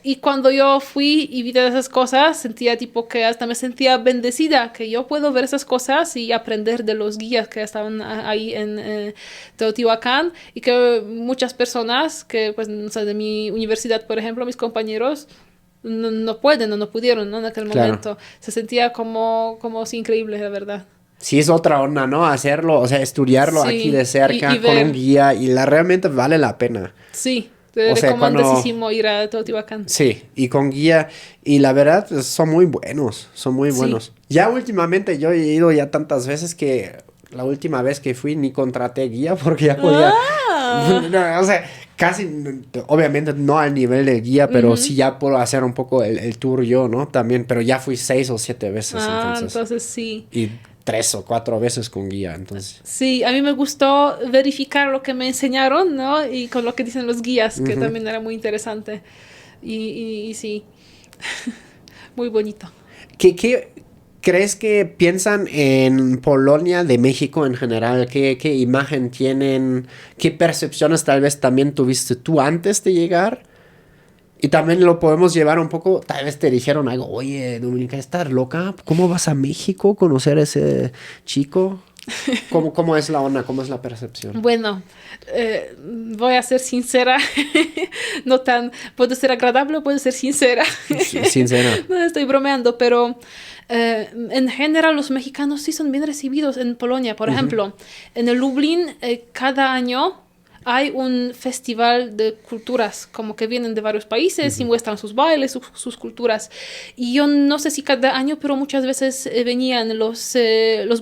Y cuando yo fui y vi todas esas cosas, sentía tipo que hasta me sentía bendecida, que yo puedo ver esas cosas y aprender de los guías que estaban ahí en Teotihuacán y que muchas personas que, pues, no sé, de mi universidad, por ejemplo, mis compañeros, no pueden o no pudieron, ¿no? En aquel momento. Se sentía como así increíble, la verdad. Sí, es otra onda, ¿no? Hacerlo, o sea, estudiarlo aquí de cerca y con un guía y realmente vale la pena. Sí. Te recomendasísimo ir a Teotihuacán. Sí, y con guía. Y la verdad, son muy buenos. Son muy buenos. Ya últimamente yo he ido ya tantas veces que la última vez que fui ni contraté guía porque ya podía... No, o sea, casi, obviamente no al nivel de guía, pero sí ya puedo hacer un poco el tour yo, ¿no? También, pero ya fui 6 o 7 veces. Entonces sí. Y 3 o 4 veces con guía, entonces. Sí, a mí me gustó verificar lo que me enseñaron, ¿no? Y con lo que dicen los guías, que también era muy interesante. Y sí, muy bonito. ¿Qué crees que piensan en Polonia de México en general? ¿Qué imagen tienen? ¿Qué percepciones tal vez también tuviste tú antes de llegar? Y también lo podemos llevar un poco, tal vez te dijeron algo, oye, Dominica, ¿estás loca? ¿Cómo vas a México a conocer a ese chico? ¿Cómo es la onda? ¿Cómo es la percepción? Bueno, voy a ser sincera. No tan... Puede ser agradable o puede ser sincera. Sincera. No, estoy bromeando, pero... en general los mexicanos sí son bien recibidos en Polonia. Por ejemplo, en el Lublin cada año hay un festival de culturas, como que vienen de varios países y muestran sus bailes, sus culturas. Y yo no sé si cada año, pero muchas veces venían los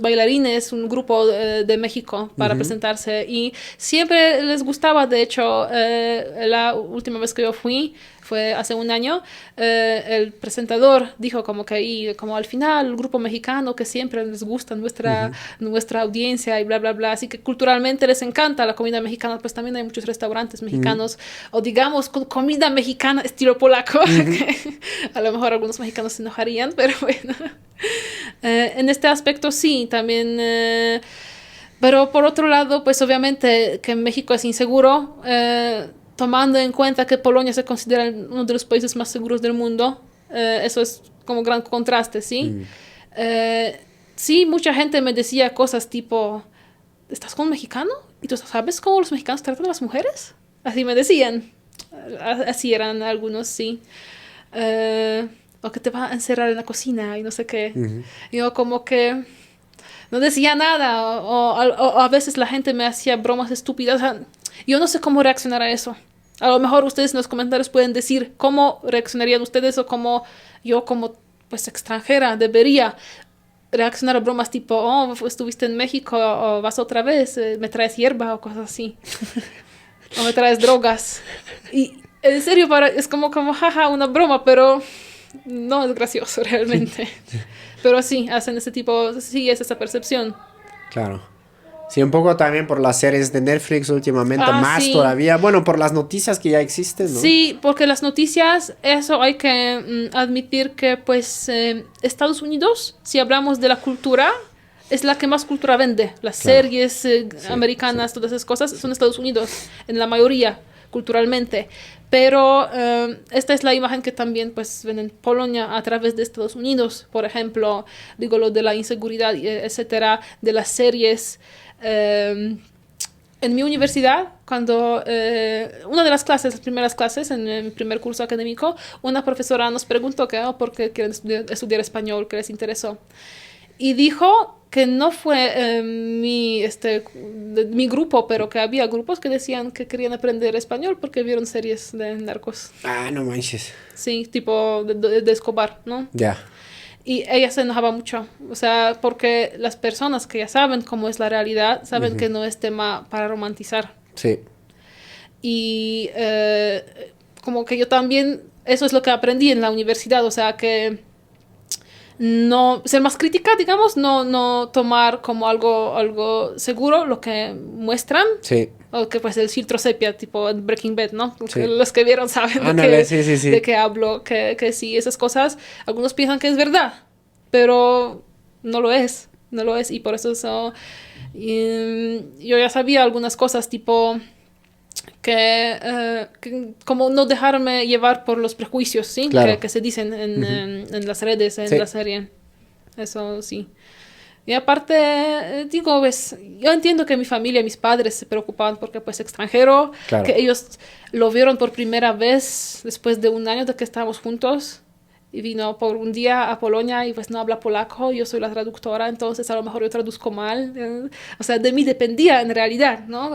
bailarines, un grupo de México para presentarse. Y siempre les gustaba, de hecho, la última vez que yo fui, fue hace un año, el presentador dijo como que y como al final el grupo mexicano que siempre les gusta nuestra audiencia y bla bla bla, así que culturalmente les encanta la comida mexicana, pues también hay muchos restaurantes mexicanos o digamos con comida mexicana estilo polaco, que a lo mejor algunos mexicanos se enojarían, pero bueno, en este aspecto sí, también... pero por otro lado, pues obviamente que México es inseguro, tomando en cuenta que Polonia se considera uno de los países más seguros del mundo, eso es como gran contraste, ¿sí? Sí, mucha gente me decía cosas tipo, ¿estás con un mexicano? ¿Y tú sabes cómo los mexicanos tratan a las mujeres? Así me decían. Así eran algunos, sí. O que te va a encerrar en la cocina y no sé qué. Yo como que no decía nada, o a veces la gente me hacía bromas estúpidas. O sea, yo no sé cómo reaccionar a eso. A lo mejor ustedes en los comentarios pueden decir cómo reaccionarían ustedes o cómo yo como pues extranjera debería reaccionar a bromas tipo, oh, estuviste en México o vas otra vez, me traes hierba o cosas así. o me traes drogas. Y en serio, es como, jaja, una broma, pero no es gracioso realmente. Pero sí, hacen ese tipo, sí es esa percepción. Claro. Sí, un poco también por las series de Netflix últimamente, más Sí. todavía. Bueno, por las noticias que ya existen, ¿no? Sí, porque las noticias, eso hay que admitir que, pues, Estados Unidos, si hablamos de la cultura, es la que más cultura vende. Las Claro. series americanas, todas esas cosas, son Estados Unidos, en la mayoría, culturalmente. Pero esta es la imagen que también, pues, ven en Polonia a través de Estados Unidos. Por ejemplo, digo lo de la inseguridad, etcétera, de las series. En mi universidad, cuando una de las clases, las primeras clases, en mi primer curso académico, una profesora nos preguntó por qué quieren estudiar español, qué les interesó. Y dijo que no fue mi grupo, pero que había grupos que decían que querían aprender español porque vieron series de narcos. Ah, no manches. Sí, tipo de Escobar, ¿no? Ya. Y ella se enojaba mucho, o sea, porque las personas que ya saben cómo es la realidad, saben que no es tema para romantizar. Sí. Y como que yo también, eso es lo que aprendí en la universidad, o sea, que no ser más crítica, digamos, no tomar como algo seguro lo que muestran. Sí. O que pues el filtro sepia, tipo Breaking Bad, ¿no? Sí. Los que vieron saben Ándale, sí. de qué hablo, que sí, esas cosas, algunos piensan que es verdad, pero no lo es, y por eso yo ya sabía algunas cosas, tipo que como no dejarme llevar por los prejuicios, ¿sí? Claro. Que se dicen en las redes, en Sí. la serie, eso sí. Y aparte, digo, pues, yo entiendo que mi familia, mis padres se preocupaban porque, pues, extranjero, Claro. que ellos lo vieron por primera vez después de un año de que estábamos juntos, y vino por un día a Polonia y, pues, no habla polaco, yo soy la traductora, entonces a lo mejor yo traduzco mal, o sea, de mí dependía en realidad, ¿no?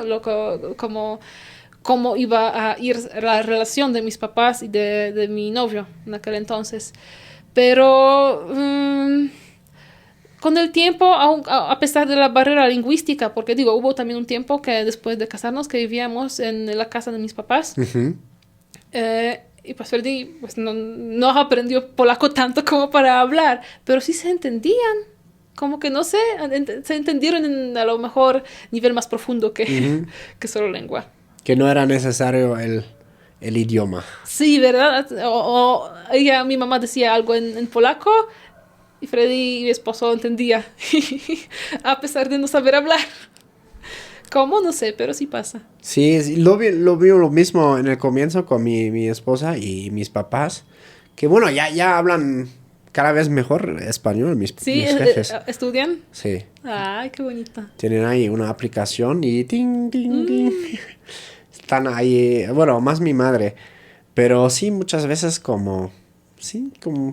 Cómo iba a ir la relación de mis papás y de mi novio en aquel entonces. Pero con el tiempo, a pesar de la barrera lingüística, porque digo, hubo también un tiempo que después de casarnos que vivíamos en la casa de mis papás, y pues Ferdi pues, no aprendió polaco tanto como para hablar, pero sí se entendían. Como que no sé, se entendieron en a lo mejor nivel más profundo que solo lengua. Que no era necesario el idioma. Sí, ¿verdad? O mi mamá decía algo en polaco y Freddy, mi esposo, entendía. A pesar de no saber hablar. ¿Cómo? No sé, pero sí pasa. Sí, lo vi lo mismo en el comienzo con mi esposa y mis papás. Que bueno, ya hablan cada vez mejor español mis jefes. ¿Estudian? Sí. Ay, qué bonito. Tienen ahí una aplicación y ting. Están ahí, bueno, más mi madre. Pero sí, muchas veces como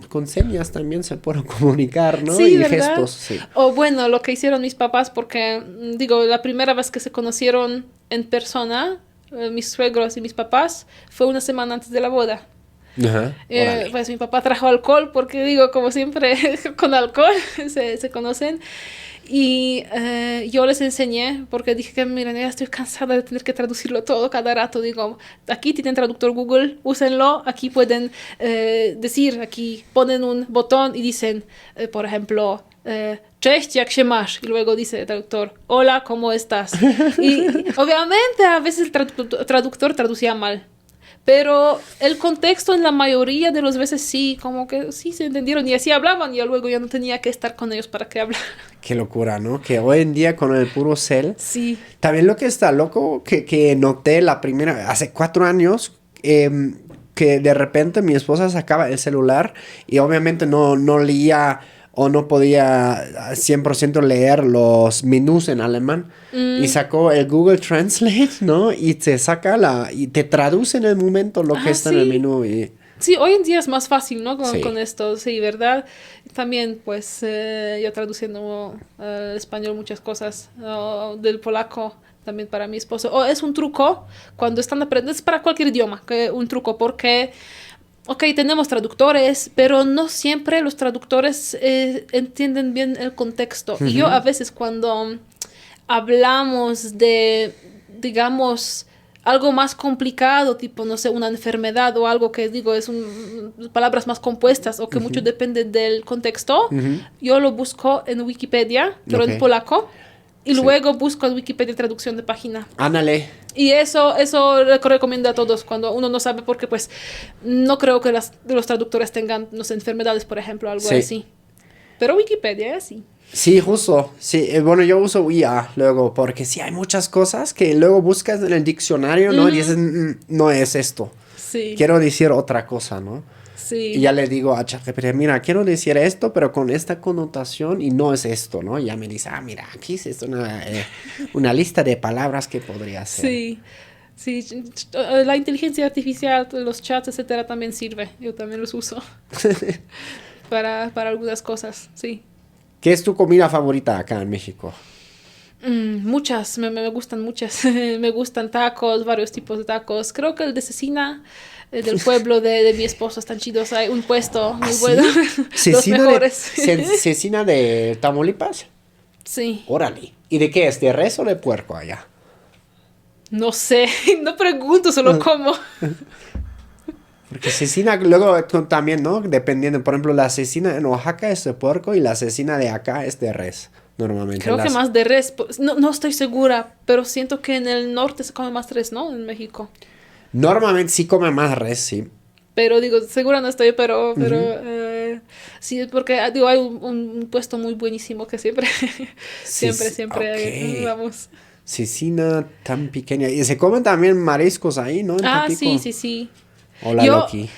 con señas también se pueden comunicar, ¿no? Sí, y ¿verdad? gestos, sí. O bueno, lo que hicieron mis papás, porque, digo, la primera vez que se conocieron en persona, mis suegros y mis papás, fue una semana antes de la boda. Ajá, órale. Pues mi papá trajo alcohol, porque digo, como siempre, con alcohol se conocen. Y yo les enseñé, porque dije que, miren, ya estoy cansada de tener que traducirlo todo cada rato. Digo, aquí tienen traductor Google, úsenlo. Aquí pueden decir, aquí ponen un botón y dicen, por ejemplo, cześć, jak się masz? Y luego dice el traductor, hola, ¿cómo estás? Y obviamente a veces el traductor traducía mal. Pero el contexto en la mayoría de las veces sí, como que sí se entendieron y así hablaban y luego yo no tenía que estar con ellos para que hablaran. Qué locura, ¿no? Que hoy en día con el puro cel. Sí. También lo que está loco, que noté hace 4 años, que de repente mi esposa sacaba el celular y obviamente no leía o no podía 100% leer los menús en alemán. Y sacó el Google Translate, ¿no? Y te saca y te traduce en el momento lo que está en el menú. Sí, hoy en día es más fácil, ¿no? Sí. Con esto, sí, ¿verdad? También, pues, yo traduciendo al español muchas cosas, del polaco también para mi esposo. Es un truco cuando están aprendiendo, es para cualquier idioma, un truco, porque... Ok, tenemos traductores, pero no siempre los traductores entienden bien el contexto. Y yo a veces cuando hablamos de, digamos, algo más complicado, tipo, no sé, una enfermedad o algo que digo, palabras más compuestas o que mucho depende del contexto, yo lo busco en Wikipedia, pero en polaco, y luego busco en Wikipedia traducción de página. Ándale. Y eso recomiendo a todos cuando uno no sabe, porque pues no creo que los traductores tengan, no sé, enfermedades, por ejemplo, algo así. Pero Wikipedia es así. Sí, justo. Sí, bueno, yo uso IA luego porque sí hay muchas cosas que luego buscas en el diccionario, ¿no? Y dices, no es esto. Sí. Quiero decir otra cosa, ¿no? Sí. Y ya le digo a ChatGPT, mira, quiero decir esto, pero con esta connotación y no es esto, ¿no? Y ya me dice, mira, aquí es una lista de palabras que podría ser. Sí. Sí, la inteligencia artificial, los chats, etcétera, también sirve. Yo también los uso para algunas cosas, sí. ¿Qué es tu comida favorita acá en México? Muchas, me gustan muchas. Me gustan tacos, varios tipos de tacos. Creo que el de cecina del pueblo de mi esposo están chidos. Hay un puesto muy bueno. Los mejores. ¿Cecina de Tamaulipas? Sí. Órale. ¿Y de qué es? ¿De res o de puerco allá? No sé, no pregunto, solo como. Porque cecina, luego también, ¿no? Dependiendo, por ejemplo, la cecina en Oaxaca es de puerco y la cecina de acá es de res, normalmente. Creo que más de res, no estoy segura, pero siento que en el norte se come más res, ¿no? En México. Normalmente sí come más res, sí. Pero digo, segura no estoy, pero sí, porque digo, hay un puesto muy buenísimo que siempre, siempre vamos. Cecina tan pequeña. Y se comen también mariscos ahí, ¿no? Sí. Hola, Loki.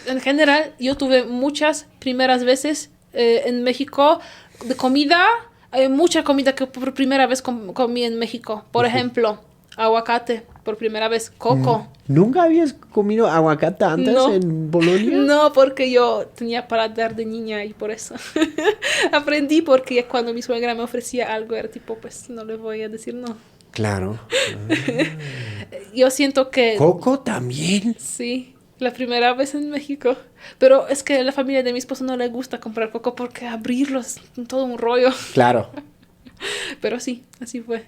En general, yo tuve muchas primeras veces en México de comida. Hay mucha comida que por primera vez comí en México. Por ejemplo, aguacate, por primera vez, coco. ¿Nunca habías comido aguacate antes en Bolonia? No, porque yo tenía paladar de niña y por eso aprendí, porque cuando mi suegra me ofrecía algo era tipo, pues no le voy a decir no. Claro. Yo siento que... ¿Coco también? Sí, la primera vez en México. Pero es que a la familia de mi esposo no le gusta comprar coco porque abrirlo es todo un rollo. Claro. Pero sí, así fue.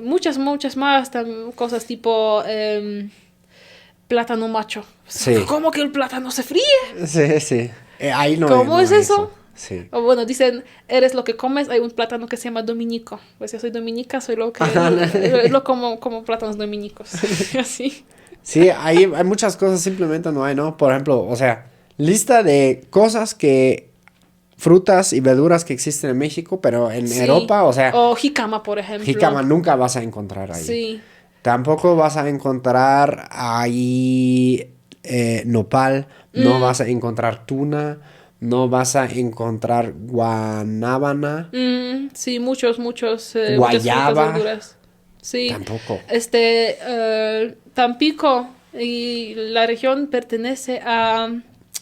Muchas más cosas tipo plátano macho. Sí. ¿Cómo que el plátano se fríe? Sí. Ahí no. ¿Cómo es eso? Sí. O bueno, dicen, eres lo que comes. Hay un plátano que se llama dominico. Pues yo soy dominica, soy lo que lo como plátanos dominicos. Así. Sí, hay muchas cosas simplemente no hay, ¿no? Por ejemplo, o sea, lista de cosas frutas y verduras que existen en México, pero en Europa, o sea... O jícama, por ejemplo. Jícama nunca vas a encontrar ahí. Sí. Tampoco vas a encontrar ahí nopal, no vas a encontrar tuna, no vas a encontrar guanábana. Sí, muchos guayaba. Verduras. Sí. Tampoco. Tampico y la región pertenece a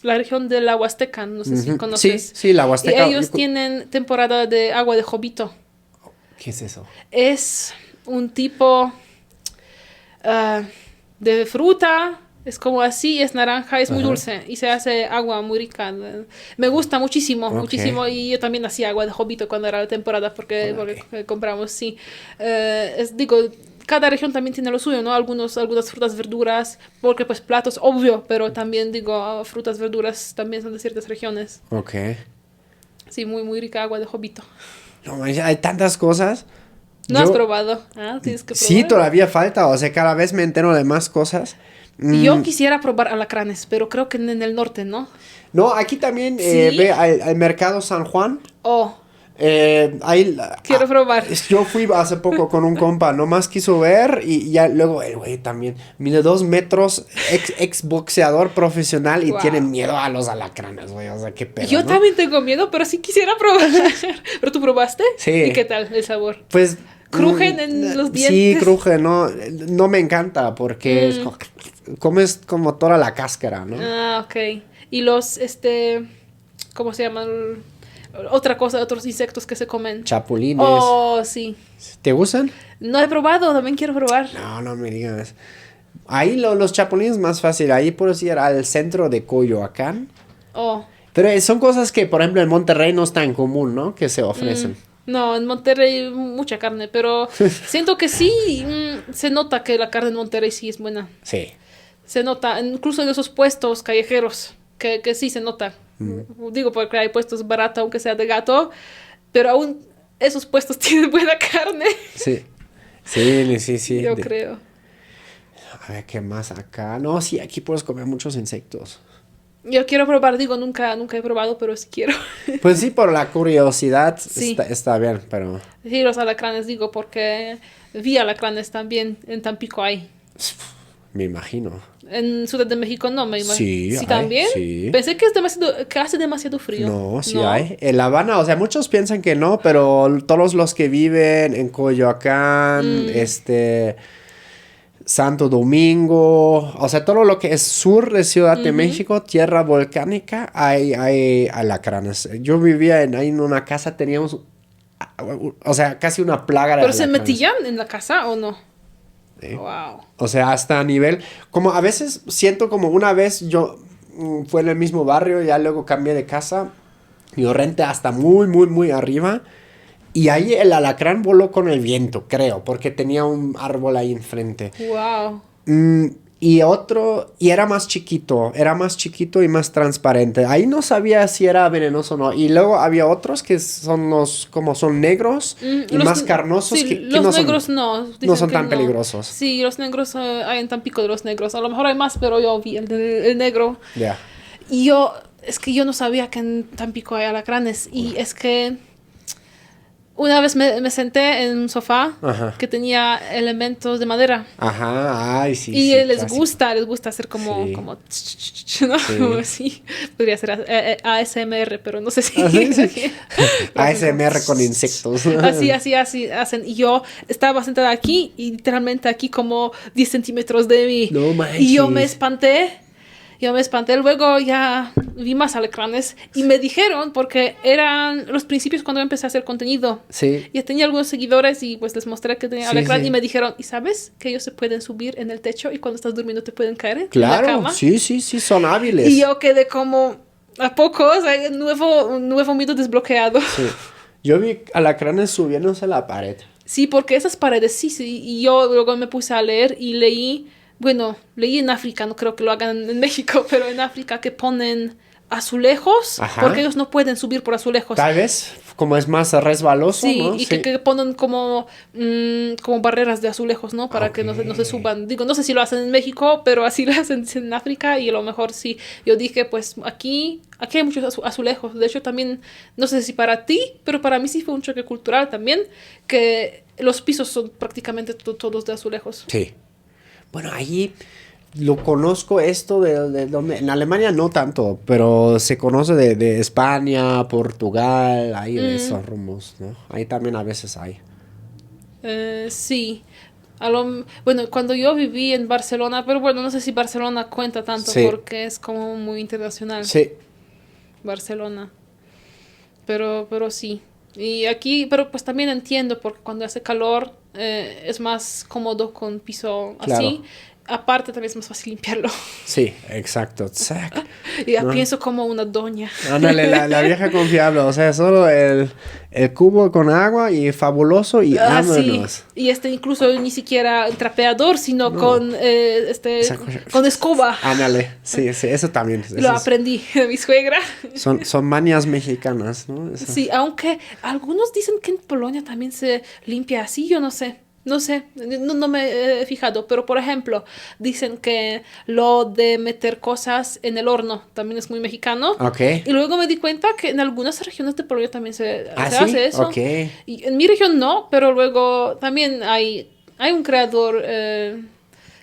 la región de la Huasteca, no sé si conoces. Sí, la Huasteca. Y ellos tienen temporada de agua de jovito. ¿Qué es eso? Es un tipo de fruta, es como así, es naranja, es muy dulce y se hace agua muy rica. Me gusta muchísimo, muchísimo, y yo también hacía agua de jovito cuando era la temporada porque compramos, sí. Digo, cada región también tiene lo suyo, ¿no? Algunas frutas, verduras, porque pues platos, obvio, pero también digo, frutas, verduras también son de ciertas regiones. Ok. Sí, muy, muy rica agua de jovito. No, hay tantas cosas. ¿No has probado? Tienes que probar. Sí, todavía falta, o sea, cada vez me entero de más cosas. Yo quisiera probar alacranes, pero creo que en el norte, ¿no? No, aquí también ¿Sí? ve al mercado San Juan. Quiero probar. Yo fui hace poco con un compa, nomás quiso ver y ya luego el güey también mide 2 metros, ex boxeador profesional y tiene miedo a los alacranes, güey, o sea, qué pedo, Yo también tengo miedo, pero sí quisiera probar. ¿Pero tú probaste? Sí. ¿Y qué tal el sabor? Pues... ¿Crujen en los dientes? Sí, crujen, no me encanta porque comes como toda la cáscara, ¿no? Ok. Y los, ¿cómo se llaman? Otros insectos que se comen. Chapulines. Oh, sí. ¿Te gustan? No he probado, también quiero probar. No me digas. Ahí los chapulines más fácil. Ahí puedes ir al centro de Coyoacán. Oh. Pero son cosas que, por ejemplo, en Monterrey no es tan común, ¿no? Que se ofrecen. No, en Monterrey mucha carne, pero siento que sí, se nota que la carne en Monterrey sí es buena. Sí. Se nota, incluso en esos puestos callejeros, que sí se nota. Digo, porque hay puestos baratos, aunque sea de gato, pero aún esos puestos tienen buena carne. Sí. Sí, sí, sí. Yo creo. A ver, ¿qué más acá? No, sí, aquí puedes comer muchos insectos. Yo quiero probar, digo, nunca he probado, pero sí quiero. Pues sí, por la curiosidad Sí. está bien, pero... Sí, los alacranes, digo, porque vi alacranes también, en Tampico hay. Me imagino. En Ciudad de México no, me imagino. Sí, hay, también. sí. Pensé que que hace demasiado frío. No, sí hay. En La Habana, o sea, muchos piensan que no, pero todos los que viven en Coyoacán, Santo Domingo, o sea, todo lo que es sur de Ciudad de México, tierra volcánica, hay alacranes. Yo vivía ahí en una casa, teníamos, o sea, casi una plaga de ¿Pero se alacranes. metían en la casa o no? Sí. Wow. O sea, hasta a nivel, como a veces siento como una vez yo fue en el mismo barrio, ya luego cambié de casa, yo renté hasta muy, muy, muy arriba. Y ahí el alacrán voló con el viento, creo, porque tenía un árbol ahí enfrente. Wow. Y era más chiquito y más transparente. Ahí no sabía si era venenoso o no. Y luego había otros que son son negros y más carnosos. Sí, que los negros no. Dicen no son que tan peligrosos. Sí, los negros hay en Tampico de los negros. A lo mejor hay más, pero yo vi el negro. Ya. Y es que yo no sabía que en Tampico hay alacranes. Y es que una vez me senté en un sofá que tenía elementos de madera. Ajá, ay, sí. Y sí, les clásico. gusta hacer como, Sí. ¿no? Como así. Podría ser ASMR, pero no sé si. Sí. ASMR con insectos. Así hacen. Y yo estaba sentada aquí y literalmente aquí como 10 centímetros de mí. No manches. Y yo me espanté. Luego ya vi más alacranes y me dijeron, porque eran los principios cuando empecé a hacer contenido. Sí. Y tenía algunos seguidores y pues les mostré que tenía Sí, alacrán sí. y me dijeron, ¿y sabes que ellos se pueden subir en el techo y cuando estás durmiendo te pueden caer en la Claro, cama? sí, son hábiles. Y yo quedé como, ¿a poco? O sea, un nuevo mito desbloqueado. Sí. Yo vi alacranes subiéndose a la pared. Sí, porque esas paredes, sí. Y yo luego me puse a leer y leí en África, no creo que lo hagan en México, pero en África que ponen azulejos, Ajá. porque ellos no pueden subir por azulejos. Tal vez, como es más resbaloso, Sí, ¿no? y que ponen como barreras de azulejos, ¿no? Para que no se suban. Digo, no sé si lo hacen en México, pero así lo hacen en África y a lo mejor sí. Yo dije, pues aquí hay muchos azulejos. De hecho, también, no sé si para ti, pero para mí sí fue un choque cultural también, que los pisos son prácticamente todos de azulejos. Sí. Bueno, allí lo conozco esto de donde... En Alemania no tanto, pero se conoce de España, Portugal, ahí de esos rumbos, ¿no? Ahí también a veces hay. Sí. Bueno, cuando yo viví en Barcelona, pero bueno, no sé si Barcelona cuenta tanto Sí. porque es como muy internacional. Sí. Barcelona. Pero sí. Y aquí, pero pues también entiendo porque cuando hace calor es más cómodo con piso Claro. así. Aparte también es más fácil limpiarlo. Sí, exacto. Zac. Y ya No. pienso como una doña. Ándale, la vieja confiable. O sea, solo el cubo con agua y fabuloso y Sí. vámonos. Y incluso ni siquiera trapeador, sino con Esa cosa. con escoba. Ándale, sí, eso también. Lo Eso es- aprendí de mi suegra. son manías mexicanas, ¿no? Eso. Sí, aunque algunos dicen que en Polonia también se limpia así, yo no sé. No me he fijado, pero por ejemplo, dicen que lo de meter cosas en el horno también es muy mexicano. Ok. Y luego me di cuenta que en algunas regiones de Polonia también se ¿Ah, sí? hace eso. Ok. Y en mi región no, pero luego también hay un creador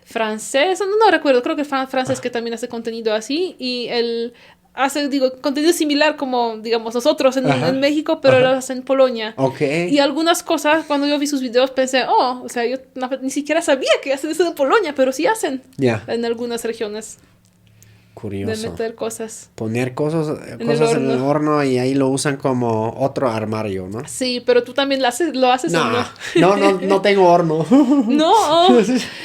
francés, no recuerdo, creo que francés que también hace contenido así y él hace, contenido similar como, digamos, nosotros en México, pero lo hace en Polonia. Ok. Y algunas cosas, cuando yo vi sus videos, pensé, o sea, yo ni siquiera sabía que hacen eso en Polonia, pero sí hacen Ya. en algunas regiones de Curioso. meter cosas. Poner cosas el en el horno. horno y ahí lo usan como otro armario, ¿no? Sí, pero tú también lo haces o no. No tengo horno. No,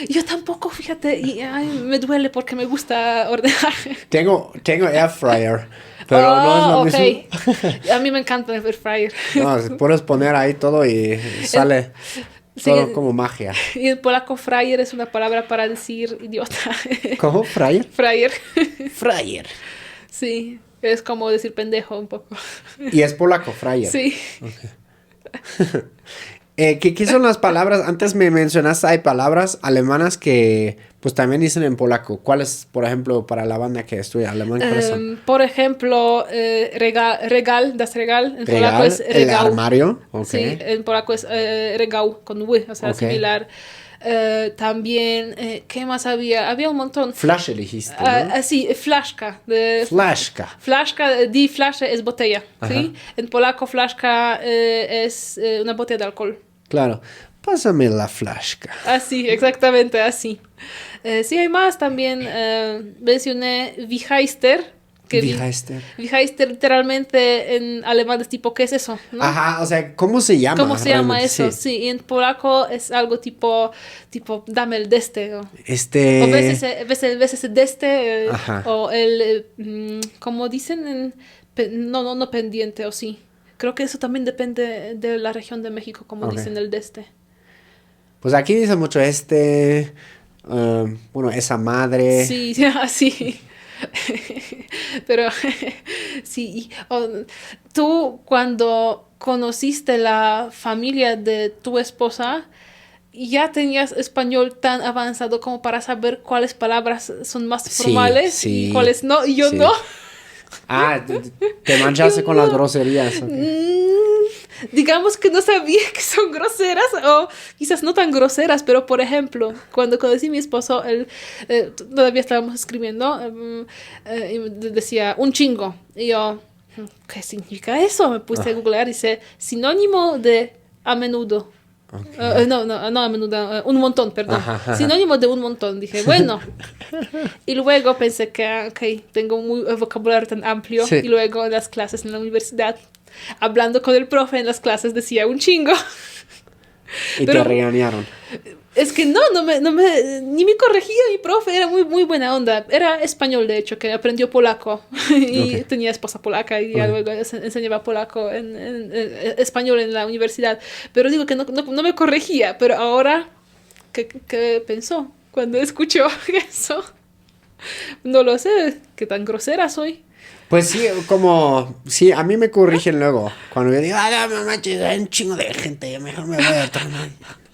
yo tampoco, fíjate, y ay, me duele porque me gusta ordenar. Tengo air fryer. Pero no es lo ok. mismo. A mí me encanta el air fryer. No, puedes poner ahí todo y sale Sí, todo como magia. y en polaco fryer es una palabra para decir idiota. ¿Cómo? ¿Fryer? Fryer. Fryer. Sí, es como decir pendejo un poco. Y es polaco, fryer. Sí. ¿Qué son las palabras? Antes me mencionaste, hay palabras alemanas que pues también dicen en polaco. ¿Cuáles, por ejemplo, para la banda que estudia alemán? ¿Cuáles son? Por ejemplo, regal, das regal. En polaco Regal, es el regał. armario. Ok. Sí, en polaco es regał con w, o sea, Ok. similar. También, ¿qué más había? Había un montón. Flasche dijiste, ¿no? Sí, flaszka. Flaszka. Flaszka, die Flasche es botella, Ajá. ¿sí? En polaco, flaszka es una botella de alcohol. Claro. Pásame la flaszka. Así, exactamente así. Sí, hay más también. Mencioné Wicheister. Wicheister. Wicheister literalmente en alemán es tipo, ¿qué es eso? ¿No? Ajá, o sea, ¿cómo se llama? ¿Cómo se llama realmente? eso? Sí. Y en polaco es algo tipo, dame el deste. O Este... veces deste, Ajá. o ¿cómo dicen? No pendiente, o sí. Creo que eso también depende de la región de México, como Ok. dicen el deste. Pues aquí dice mucho bueno, esa madre. Sí, así. Pero sí, tú cuando conociste la familia de tu esposa, ¿ya tenías español tan avanzado como para saber cuáles palabras son más Sí, formales sí, y cuáles no? Y yo sí. no. Ah, te manchaste con las groserías. Ok. Digamos que no sabía que son groseras, o quizás no tan groseras, pero por ejemplo, cuando conocí a mi esposo, todavía estábamos escribiendo, y decía un chingo. Y yo, ¿qué significa eso? Me puse a googlear y dice sinónimo de a menudo. Ok. No a menudo, un montón, perdón. Ajá. Sinónimo de un montón. Dije, bueno. Y luego pensé que, tengo un vocabulario tan amplio. Sí. Y luego en las clases en la universidad, hablando con el profe en las clases, decía un chingo. Y Pero- te regañaron. Es que ni me corregía mi profe, era muy, muy buena onda. Era español, de hecho, que aprendió polaco. Y Ok. tenía esposa polaca y ya Ok. luego enseñaba polaco en español en la universidad. Pero digo que no me corregía. Pero ahora, ¿qué pensó cuando escuchó eso? No lo sé, qué tan grosera soy. Pues sí, sí, a mí me corrigen luego. Cuando yo digo, no manches, hay un chingo de gente, yo mejor me voy a otro lado".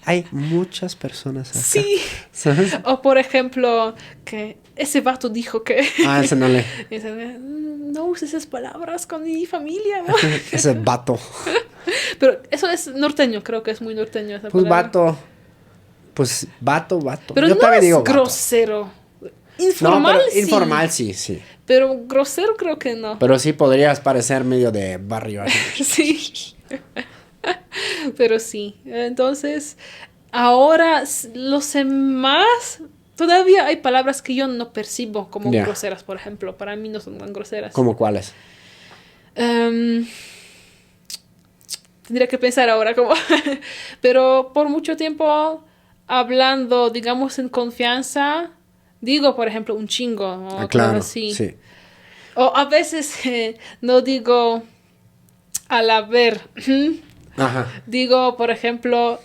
Hay muchas personas acá. Sí. ¿Sabes? O por ejemplo, que ese vato dijo que... Ese no le... Y dice, no uses esas palabras con mi familia, ¿no? Ese vato. Pero eso es norteño, creo que es muy norteño esa Pues palabra. vato. Pues vato. Pero yo no también es digo vato. grosero. No, Informal, pero sí. informal sí. Pero grosero creo que no. Pero sí podrías parecer medio de barrio. así. Sí. Pero sí. Entonces, ahora lo sé más. Todavía hay palabras que yo no percibo como Ya. groseras, por ejemplo. Para mí no son tan groseras. ¿Cómo cuáles? Tendría que pensar ahora cómo. Pero por mucho tiempo, hablando, digamos, en confianza, digo, por ejemplo, un chingo o Claro, cosas así. sí. O a veces no digo al haber. Ajá. Digo, por ejemplo,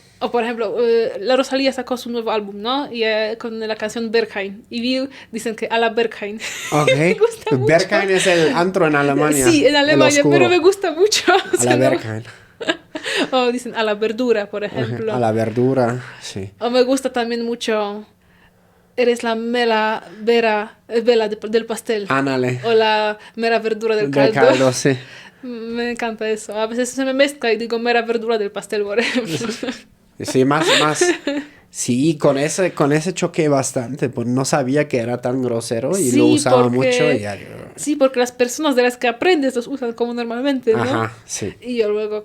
la Rosalía sacó su nuevo álbum, ¿no? Y con la canción Berghain. Y dicen que a la Berghain. Ok. Me gusta mucho. Berghain es el antro en Alemania. Sí, en el Alemania, oscuro. pero me gusta mucho. O A sea, la no- Berghain. O dicen a la verdura, por ejemplo. A la verdura, sí. O me gusta también mucho. Eres la mera vela del pastel. Ándale. O la mera verdura del De caldo. caldo, sí. Me encanta eso. A veces se me mezcla y digo mera verdura del pastel, por ejemplo. Sí, más. Sí, con ese choqué bastante, pues no sabía que era tan grosero y Sí, lo usaba porque- mucho y ya. Sí, porque las personas de las que aprendes los usan como normalmente, ¿no? Ajá, sí. Y yo luego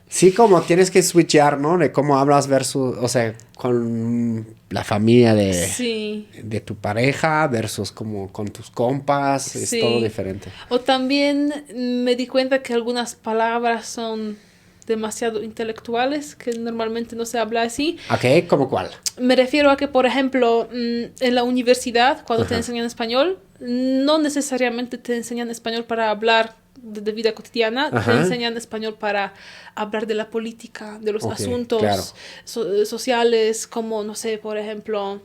Sí, como tienes que switchear, ¿no? De cómo hablas versus, o sea, con la familia sí. de tu pareja versus como con tus compas, es Sí. todo diferente. O también me di cuenta que algunas palabras son demasiado intelectuales, que normalmente no se habla así. ¿Ok? ¿Cómo cuál? Me refiero a que, por ejemplo, en la universidad, cuando te Ajá. enseñan español, no necesariamente te enseñan español para hablar de vida cotidiana, Ajá. te enseñan español para hablar de la política, de los Ok, asuntos claro. sociales, como, no sé, por ejemplo,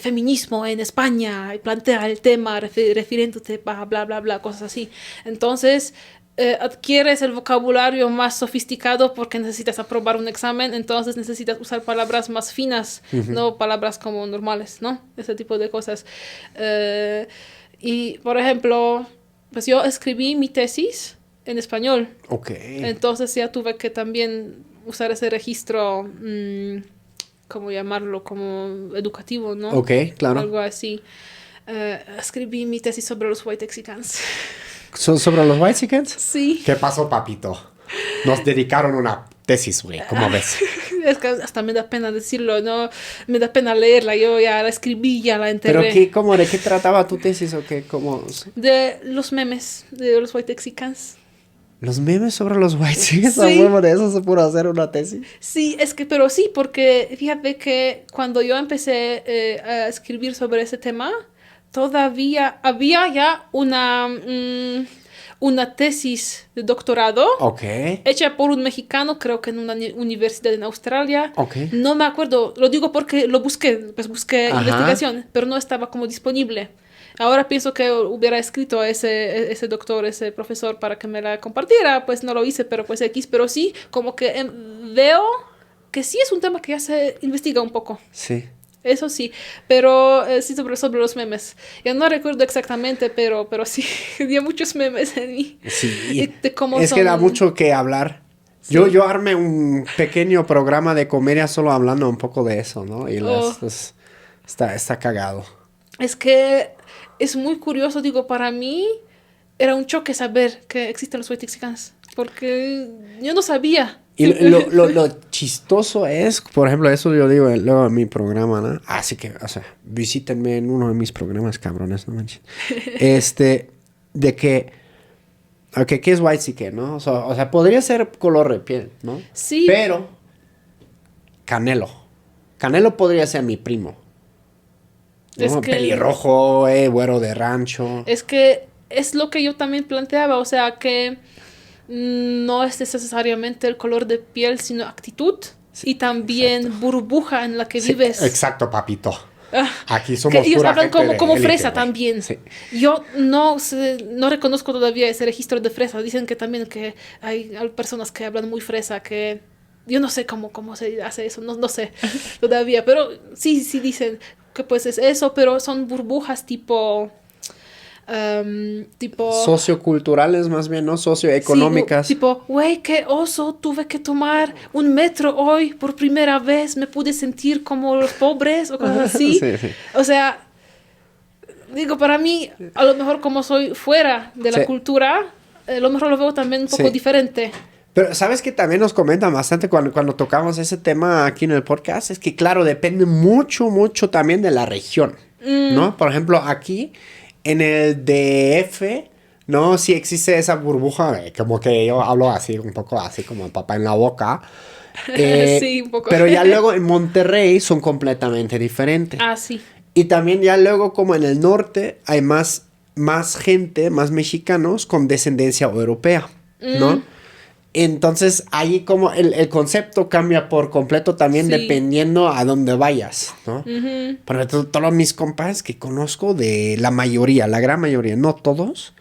feminismo en España, y plantea el tema refiriéndote a bla, bla, bla, cosas así. Entonces, adquieres el vocabulario más sofisticado porque necesitas aprobar un examen, entonces necesitas usar palabras más finas, no palabras como normales, ¿no? Ese tipo de cosas. Y, por ejemplo, pues yo escribí mi tesis en español, Ok. entonces ya tuve que también usar ese registro, ¿cómo llamarlo? Como educativo, ¿no? Ok, claro. Algo así. Escribí mi tesis sobre los white Mexicans. ¿Sobre los Whitexicans? Sí. ¿Qué pasó, papito? Nos dedicaron una tesis, güey, ¿cómo ves? Es que hasta me da pena decirlo, ¿no? Me da pena leerla. Yo ya la escribí, ya la enterré. ¿Pero qué, cómo, de qué trataba tu tesis o qué? ¿Cómo? De los memes de los white Mexicans. ¿Los memes sobre los Whitexicans? Sí. ¿A huevo de eso se pudo hacer una tesis? Sí, pero sí, porque fíjate que cuando yo empecé a escribir sobre ese tema, todavía había ya una tesis de doctorado Ok. hecha por un mexicano, creo que en una universidad en Australia. Ok. No me acuerdo, lo digo porque lo busqué, pues busqué Ajá. investigación, pero no estaba como disponible. Ahora pienso que hubiera escrito a ese doctor, ese profesor, para que me la compartiera. Pues no lo hice, pero pues X. Pero sí, como que veo que sí es un tema que ya se investiga un poco. Sí. Eso sí, pero sí sobre los memes. Ya no recuerdo exactamente, pero sí, había muchos memes en mí. Sí. De cómo Es que da mucho que hablar. Sí. Yo armé un pequeño programa de comedia solo hablando un poco de eso, ¿no? Y está cagado. Es que es muy curioso, digo, para mí era un choque saber que existen los white Mexicans, porque yo no sabía. Y lo chistoso es, por ejemplo, eso yo digo luego en mi programa, ¿no? Así que, o sea, visítenme en uno de mis programas, cabrones, no manches. De que, ok, ¿qué es whitezican, no? O sea, podría ser color de piel, ¿no? Sí. Pero, Canelo. Canelo podría ser mi primo. ¿No? Es que- Pelirrojo, güero de rancho. Es que es lo que yo también planteaba, o sea, que no es necesariamente el color de piel, sino actitud y también burbuja en la que Sí, vives. exacto, papito. Ah, Aquí somos que ellos pura hablan gente como de fresa élite, güey. también. Sí. Yo no reconozco todavía ese registro de fresa. Dicen que también que hay personas que hablan muy fresa, que yo no sé cómo se hace eso, no sé todavía, pero sí dicen que pues es eso, pero son burbujas tipo Socioculturales más bien, ¿no? Socioeconómicas. Sí, tipo, güey, qué oso, tuve que tomar un metro hoy por primera vez, me pude sentir como los pobres o cosas así. Sí. O sea, digo, para mí, a lo mejor como soy fuera de la Sí. cultura, a lo mejor lo veo también un poco Sí. diferente. Pero sabes que también nos comentan bastante cuando tocamos ese tema aquí en el podcast, es que claro, depende mucho también de la región, ¿no? Por ejemplo, aquí en el DF, ¿no? Sí existe esa burbuja, como que yo hablo así, un poco así como papá en la boca. Sí, un poco. Pero ya luego en Monterrey son completamente diferentes. Ah, sí. Y también ya luego como en el norte hay más gente, más mexicanos con descendencia europea, ¿no? Entonces ahí como el concepto cambia por completo también Sí. dependiendo a dónde vayas, ¿no? Ujú. Por ejemplo, todos mis compas que conozco de la mayoría, la gran mayoría, no todos,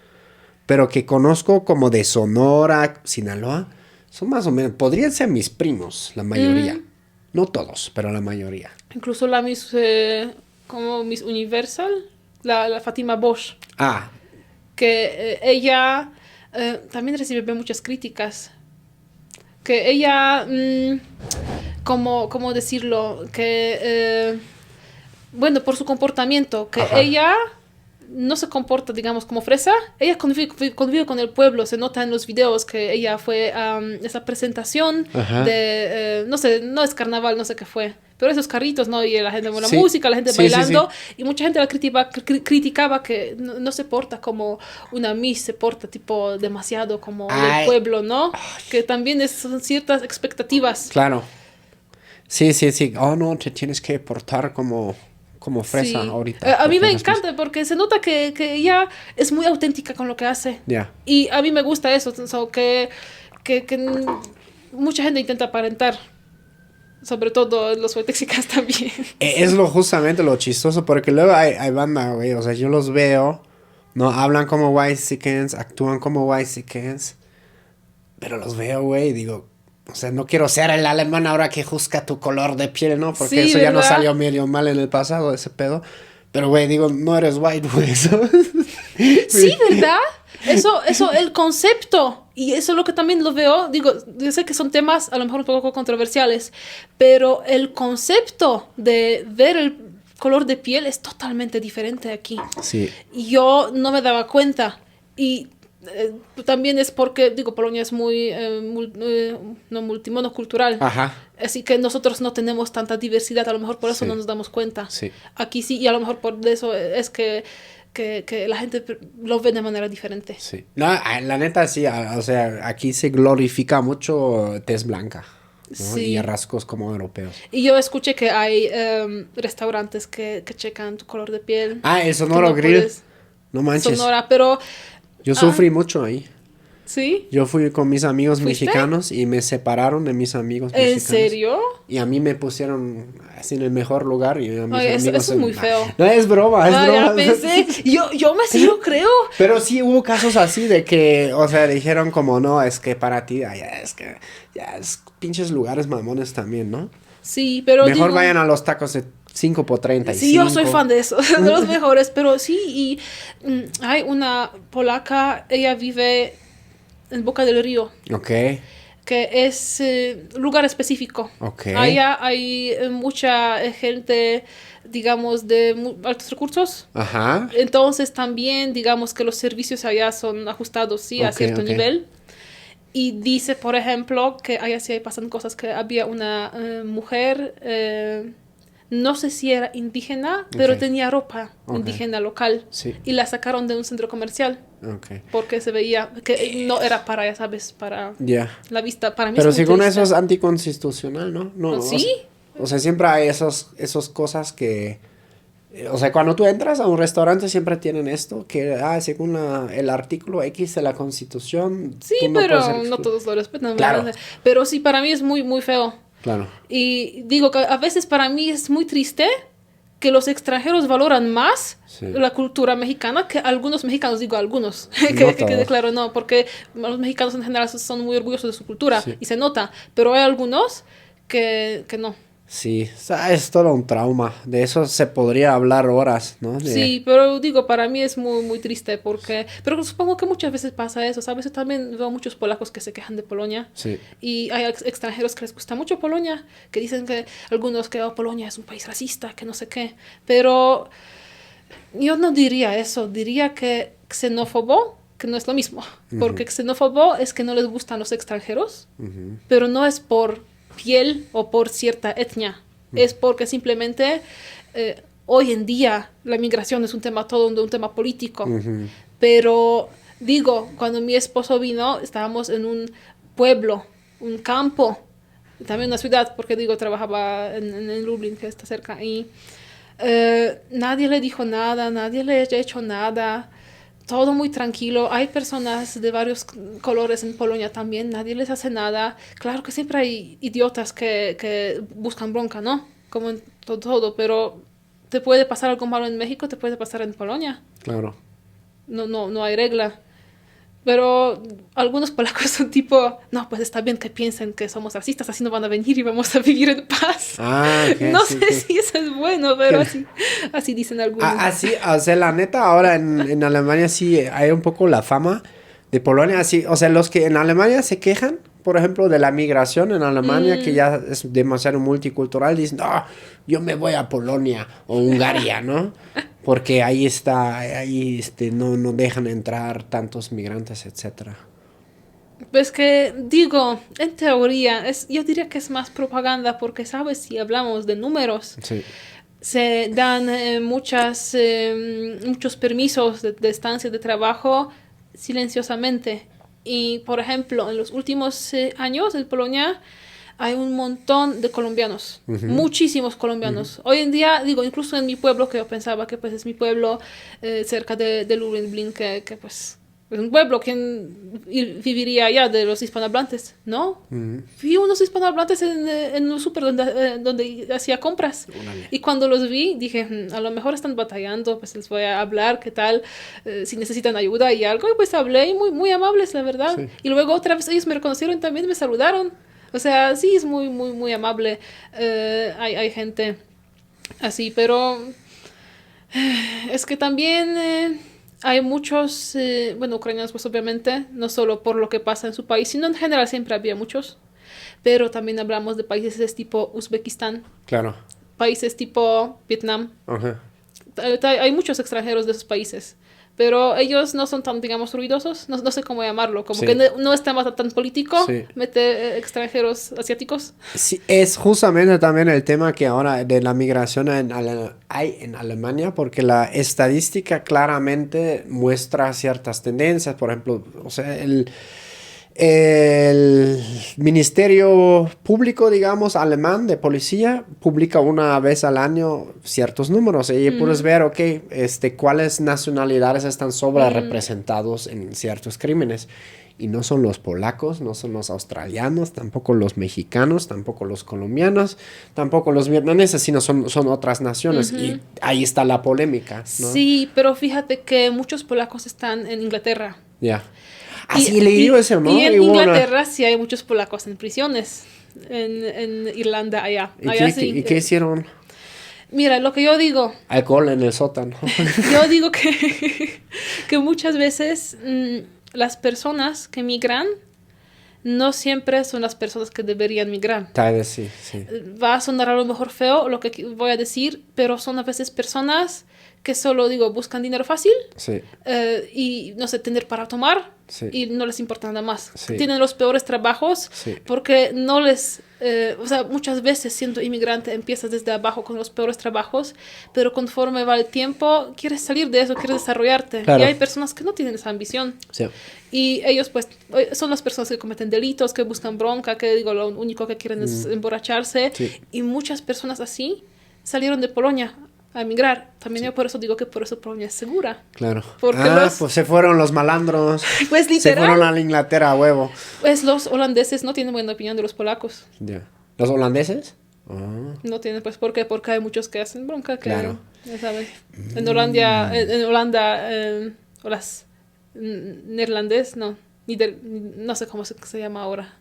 pero que conozco como de Sonora, Sinaloa, son más o menos, podrían ser mis primos, la mayoría. No todos, pero la mayoría. Incluso la Miss, como Miss Universal, la Fátima Bosch, Ah, que ella también recibe muchas críticas. Que ella, ¿cómo decirlo? Que, bueno, por su comportamiento, que Ajá. ella no se comporta, digamos, como fresa. Ella convive con el pueblo, se nota en los videos que ella fue a esa presentación Ajá. de, no sé, no es carnaval, no sé qué fue, pero esos carritos, ¿no? Y la gente con la Sí. música, la gente Sí, bailando, sí, y mucha gente la criticaba que no se porta como una Miss, se porta tipo demasiado como Ay. del pueblo, ¿no? Que también son ciertas expectativas. claro. Sí. Oh, no, te tienes que portar como como fresa Sí. ahorita. A mí me porque es más- encanta porque se nota que ella es muy auténtica con lo que hace. Ya. Y a mí me gusta eso, que mucha gente intenta aparentar. Sobre todo los whitexicans también. Es justamente lo chistoso, porque luego hay banda, güey, o sea, yo los veo, no hablan como whitexicans, actúan como whitexicans, pero los veo, güey, y digo, o sea, no quiero ser el alemán ahora que juzga tu color de piel, ¿no? Porque Sí, eso ya no ¿verdad? salió medio mal en el pasado, ese pedo. Pero, güey, digo, no eres white, güey, ¿sabes? Sí, ¿verdad? Eso, el concepto, y eso es lo que también lo veo, digo, yo sé que son temas a lo mejor un poco controversiales, pero el concepto de ver el color de piel es totalmente diferente aquí. Sí. Y yo no me daba cuenta. Y también es porque, digo, Polonia es muy monocultural. Ajá. Así que nosotros no tenemos tanta diversidad, a lo mejor por eso Sí. no nos damos cuenta. Sí. Aquí sí, y a lo mejor por eso es que la gente lo ve de manera diferente. Sí. No, la neta sí, o sea, aquí se glorifica mucho tez blanca, ¿no? Sí. Y rasgos como europeos. Y yo escuché que hay restaurantes que checan tu color de piel. Ah, el que Sonoro no Grill. puedes- No manches. Sonora, pero Yo sufrí mucho ahí. ¿sí? Yo fui con mis amigos ¿Fuiste? mexicanos y me separaron de mis amigos ¿En mexicanos. serio? Y a mí me pusieron así en el mejor lugar y a mis Ay, eso amigos es muy feo. No, es broma, es Ah, broma. ya pensé. Sí lo creo. Pero sí hubo casos así de que, o sea, dijeron como, no, es que para ti, ya es pinches lugares mamones también, ¿no? Sí, pero Mejor digo, vayan a los tacos de 5 por 35. sí, yo soy fan de eso, de los mejores, pero sí, y hay una polaca, ella vive en Boca del Río, Ok, que es lugar específico. ok. Allá hay mucha gente, digamos, de altos recursos. Ajá. Entonces también, digamos que los servicios allá son ajustados, sí, a Ok, cierto ok. nivel. Y dice, por ejemplo, que allá sí pasan cosas, que había una mujer, no sé si era indígena, pero Ok. tenía ropa Ok. indígena local. Sí. Y la sacaron de un centro comercial Ok. porque se veía que no era para, ya sabes, para Ya. la vista. Para mí Pero es muy según triste. eso es anticonstitucional, ¿no? No, ¿Sí? O sea, siempre hay esos cosas que... O sea, cuando tú entras a un restaurante siempre tienen esto, que según el artículo X de la Constitución... Sí, tú no pero puedes ser no excluido. todos lo respetan. Claro. ¿verdad? Pero sí, para mí es muy, muy feo. Claro. Y digo que a veces para mí es muy triste que los extranjeros valoran más Sí. la cultura mexicana que algunos mexicanos, digo algunos, No que quede todos. claro, no, porque los mexicanos en general son muy orgullosos de su cultura Sí. y se nota, pero hay algunos que no. Sí, o sea, es todo un trauma. De eso se podría hablar horas, ¿no? Sí, pero digo, para mí es muy, muy triste porque, pero supongo que muchas veces pasa eso, ¿sabes? Yo también veo muchos polacos que se quejan de Polonia. Sí. Y hay extranjeros que les gusta mucho Polonia, que dicen que algunos que Polonia es un país racista, que no sé qué. Pero yo no diría eso, diría que xenófobo, que no es lo mismo. Porque xenófobo es que no les gustan los extranjeros, pero no es por piel o por cierta etnia. Es porque simplemente hoy en día la migración es un tema un tema político. Ujú. Pero digo, cuando mi esposo vino, estábamos en un pueblo, un campo, también una ciudad, porque digo, trabajaba en Lublin, que está cerca, y nadie le dijo nada, nadie le ha hecho nada, todo muy tranquilo. Hay personas de varios colores en Polonia también, nadie les hace nada. Claro que siempre hay idiotas que buscan bronca, ¿no? Como en todo, pero te puede pasar algo malo en México, te puede pasar en Polonia. Claro. No hay regla. Pero algunos polacos son tipo, no, pues está bien que piensen que somos racistas, así no van a venir y vamos a vivir en paz. Ah, ok, No sí, sé sí. si eso es bueno, pero ¿Qué? así dicen algunos. Así, o sea, la neta, ahora en Alemania sí hay un poco la fama de Polonia, así, o sea, los que en Alemania se quejan, por ejemplo, de la migración en Alemania, que ya es demasiado multicultural, dicen, yo me voy a Polonia o Hungaria, ¿no? Porque ahí no dejan entrar tantos migrantes, etcétera. Pues que digo, en teoría, yo diría que es más propaganda porque, ¿sabes? Si hablamos de números, Sí. se dan muchos permisos de estancia de trabajo silenciosamente. Y, por ejemplo, en los últimos años en Polonia hay un montón de colombianos, muchísimos colombianos. Hoy en día, digo, incluso en mi pueblo, que yo pensaba que pues es mi pueblo, cerca de Lublin, que pues es un pueblo, ¿quién viviría allá de los hispanohablantes? ¿No? Vi unos hispanohablantes en un súper donde hacía compras. Órale. Y cuando los vi, dije, a lo mejor están batallando, pues les voy a hablar, ¿qué tal? Si necesitan ayuda y algo. Y pues hablé, y muy, muy amables, la verdad. Sí. Y luego otra vez ellos me reconocieron y también me saludaron. O sea, sí, es muy, muy, muy amable. Hay gente así, pero es que también hay muchos, bueno, ucranianos, pues obviamente, no solo por lo que pasa en su país, sino en general siempre había muchos. Pero también hablamos de países tipo Uzbekistán, Claro. países tipo Vietnam. Ajá. Hay muchos extranjeros de esos países, pero ellos no son tan, digamos, ruidosos, no sé cómo llamarlo, como Sí. que no está más tan político, Sí. mete extranjeros asiáticos. Sí, es justamente también el tema que ahora de la migración hay en Alemania, porque la estadística claramente muestra ciertas tendencias. Por ejemplo, o sea, el Ministerio Público, digamos, alemán de policía publica una vez al año ciertos números y puedes ver, ok, cuáles nacionalidades están sobre representados en ciertos crímenes. Y no son los polacos, no son los australianos, tampoco los mexicanos, tampoco los colombianos, tampoco los vietnamitas, sino son otras naciones. Y ahí está la polémica, ¿no? Sí, pero fíjate que muchos polacos están en Inglaterra. Ya. Así leí eso, ¿no? Y en bueno, Inglaterra sí hay muchos polacos en prisiones. En Irlanda, allá. Allá sí. ¿Y qué hicieron? Mira, lo que yo digo, Alcohol en el sótano. yo digo que muchas veces las personas que migran no siempre son las personas que deberían migrar. Tal vez sí, sí. Va a sonar a lo mejor feo lo que voy a decir, pero son a veces personas que solo, digo, buscan dinero fácil Sí, y, no sé, tener para tomar sí. y no les importa nada más. Sí. Tienen los peores trabajos Sí. porque no les... o sea, muchas veces siendo inmigrante empiezas desde abajo con los peores trabajos, pero conforme va el tiempo quieres salir de eso, quieres desarrollarte. Claro. Y hay personas que no tienen esa ambición. Sí. Y ellos pues son las personas que cometen delitos, que buscan bronca, que digo, lo único que quieren es emborracharse. Sí. Y muchas personas así salieron de Polonia a emigrar. También yo por eso digo que por eso Polonia es segura. Claro. Porque pues se fueron los malandros. Pues Se literal, fueron a la Inglaterra a huevo. pues los holandeses no tienen buena opinión de los polacos. Ya. ¿Los holandeses? No tienen, pues, ¿por qué? Porque hay muchos que hacen bronca, que, Claro. ya sabes. En Holanda, o las neerlandés, no, no sé cómo se llama ahora.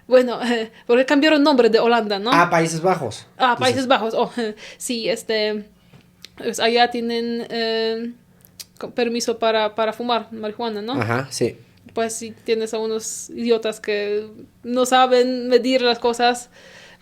Bueno, porque cambiaron nombre de Holanda, ¿no? Países Bajos. Países Bajos, sí, pues allá tienen permiso para fumar marihuana, ¿no? Ajá, sí. Pues si tienes a unos idiotas que no saben medir las cosas,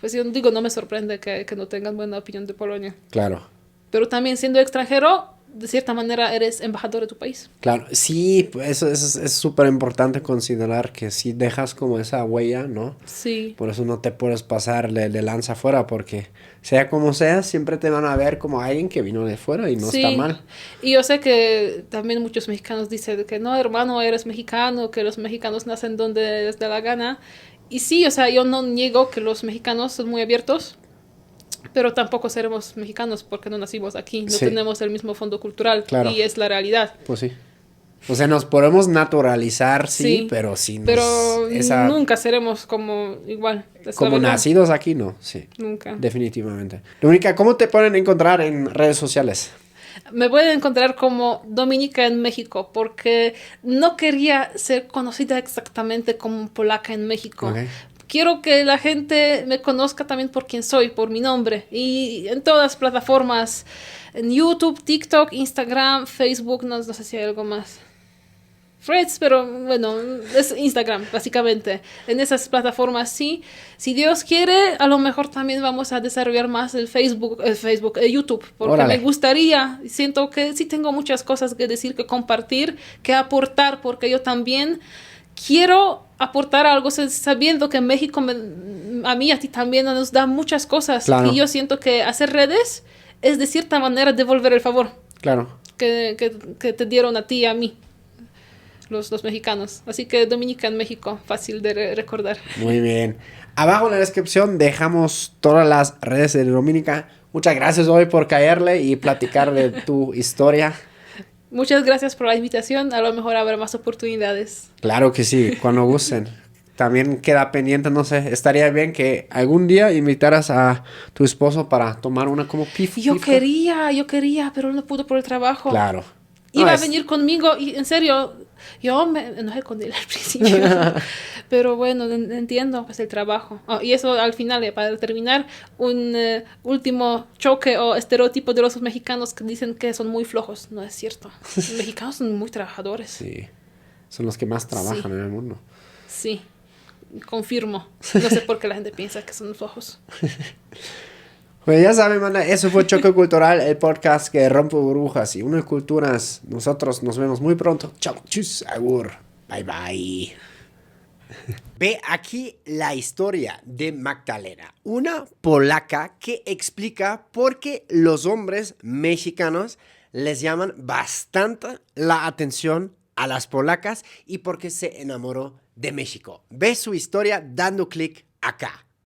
pues yo digo, no me sorprende que no tengan buena opinión de Polonia. Claro. Pero también siendo extranjero, de cierta manera eres embajador de tu país. Claro, sí, eso es súper importante considerar que si dejas como esa huella, ¿no? Sí. Por eso no te puedes pasar de lanza afuera, porque sea como sea, siempre te van a ver como alguien que vino de fuera y no Sí. está mal. Y yo sé que también muchos mexicanos dicen que no, hermano, eres mexicano, que los mexicanos nacen donde les da la gana. Y sí, o sea, yo no niego que los mexicanos son muy abiertos, pero tampoco seremos mexicanos porque no nacimos aquí, no Sí. tenemos el mismo fondo cultural. Claro. Y es la realidad. Pues sí. O sea, nos podemos naturalizar, sí, pero sí. Pero nunca seremos como igual. es Como la verdad. nacidos aquí, no, sí. Nunca. Definitivamente. Dominica, ¿cómo te pueden encontrar en redes sociales? Me pueden encontrar como Dominica en México porque no quería ser conocida exactamente como polaca en México. Ok. Quiero que la gente me conozca también por quién soy, por mi nombre. Y en todas las plataformas, en YouTube, TikTok, Instagram, Facebook, no sé si hay algo más. Threads, pero bueno, es Instagram, básicamente. En esas plataformas sí. Si Dios quiere, a lo mejor también vamos a desarrollar más el YouTube, porque Órale. me gustaría, siento que sí tengo muchas cosas que decir, que compartir, que aportar, porque yo también quiero aportar algo sabiendo que México, a mí, a ti también nos da muchas cosas. Claro. Y yo siento que hacer redes es de cierta manera devolver el favor Claro. que te dieron a ti y a mí. los mexicanos. Así que Dominica en México, fácil de recordar. Muy bien. Abajo en la descripción dejamos todas las redes de Dominica. Muchas gracias hoy por caerle y platicar de tu historia. Muchas gracias por la invitación. A lo mejor habrá más oportunidades. Claro que sí, cuando gusten. También queda pendiente, no sé, estaría bien que algún día invitaras a tu esposo para tomar una como pif. Yo quería, pero no pudo por el trabajo. Claro. Iba a venir conmigo y en serio, yo me enojé con él al principio. Pero bueno, entiendo, pues el trabajo. Y eso al final, para terminar, un último choque o estereotipo de los mexicanos que dicen que son muy flojos. No es cierto. Los mexicanos son muy trabajadores. Sí, son los que más trabajan en el mundo. Sí, confirmo. No sé por qué la gente piensa que son flojos. Pues ya saben, manda, eso fue Choque Cultural, el podcast que rompe burbujas y une culturas. Nosotros nos vemos muy pronto. Chao, chus, agur, bye bye. Ve aquí la historia de Magdalena, una polaca que explica por qué los hombres mexicanos les llaman bastante la atención a las polacas y por qué se enamoró de México. Ve su historia dando clic acá.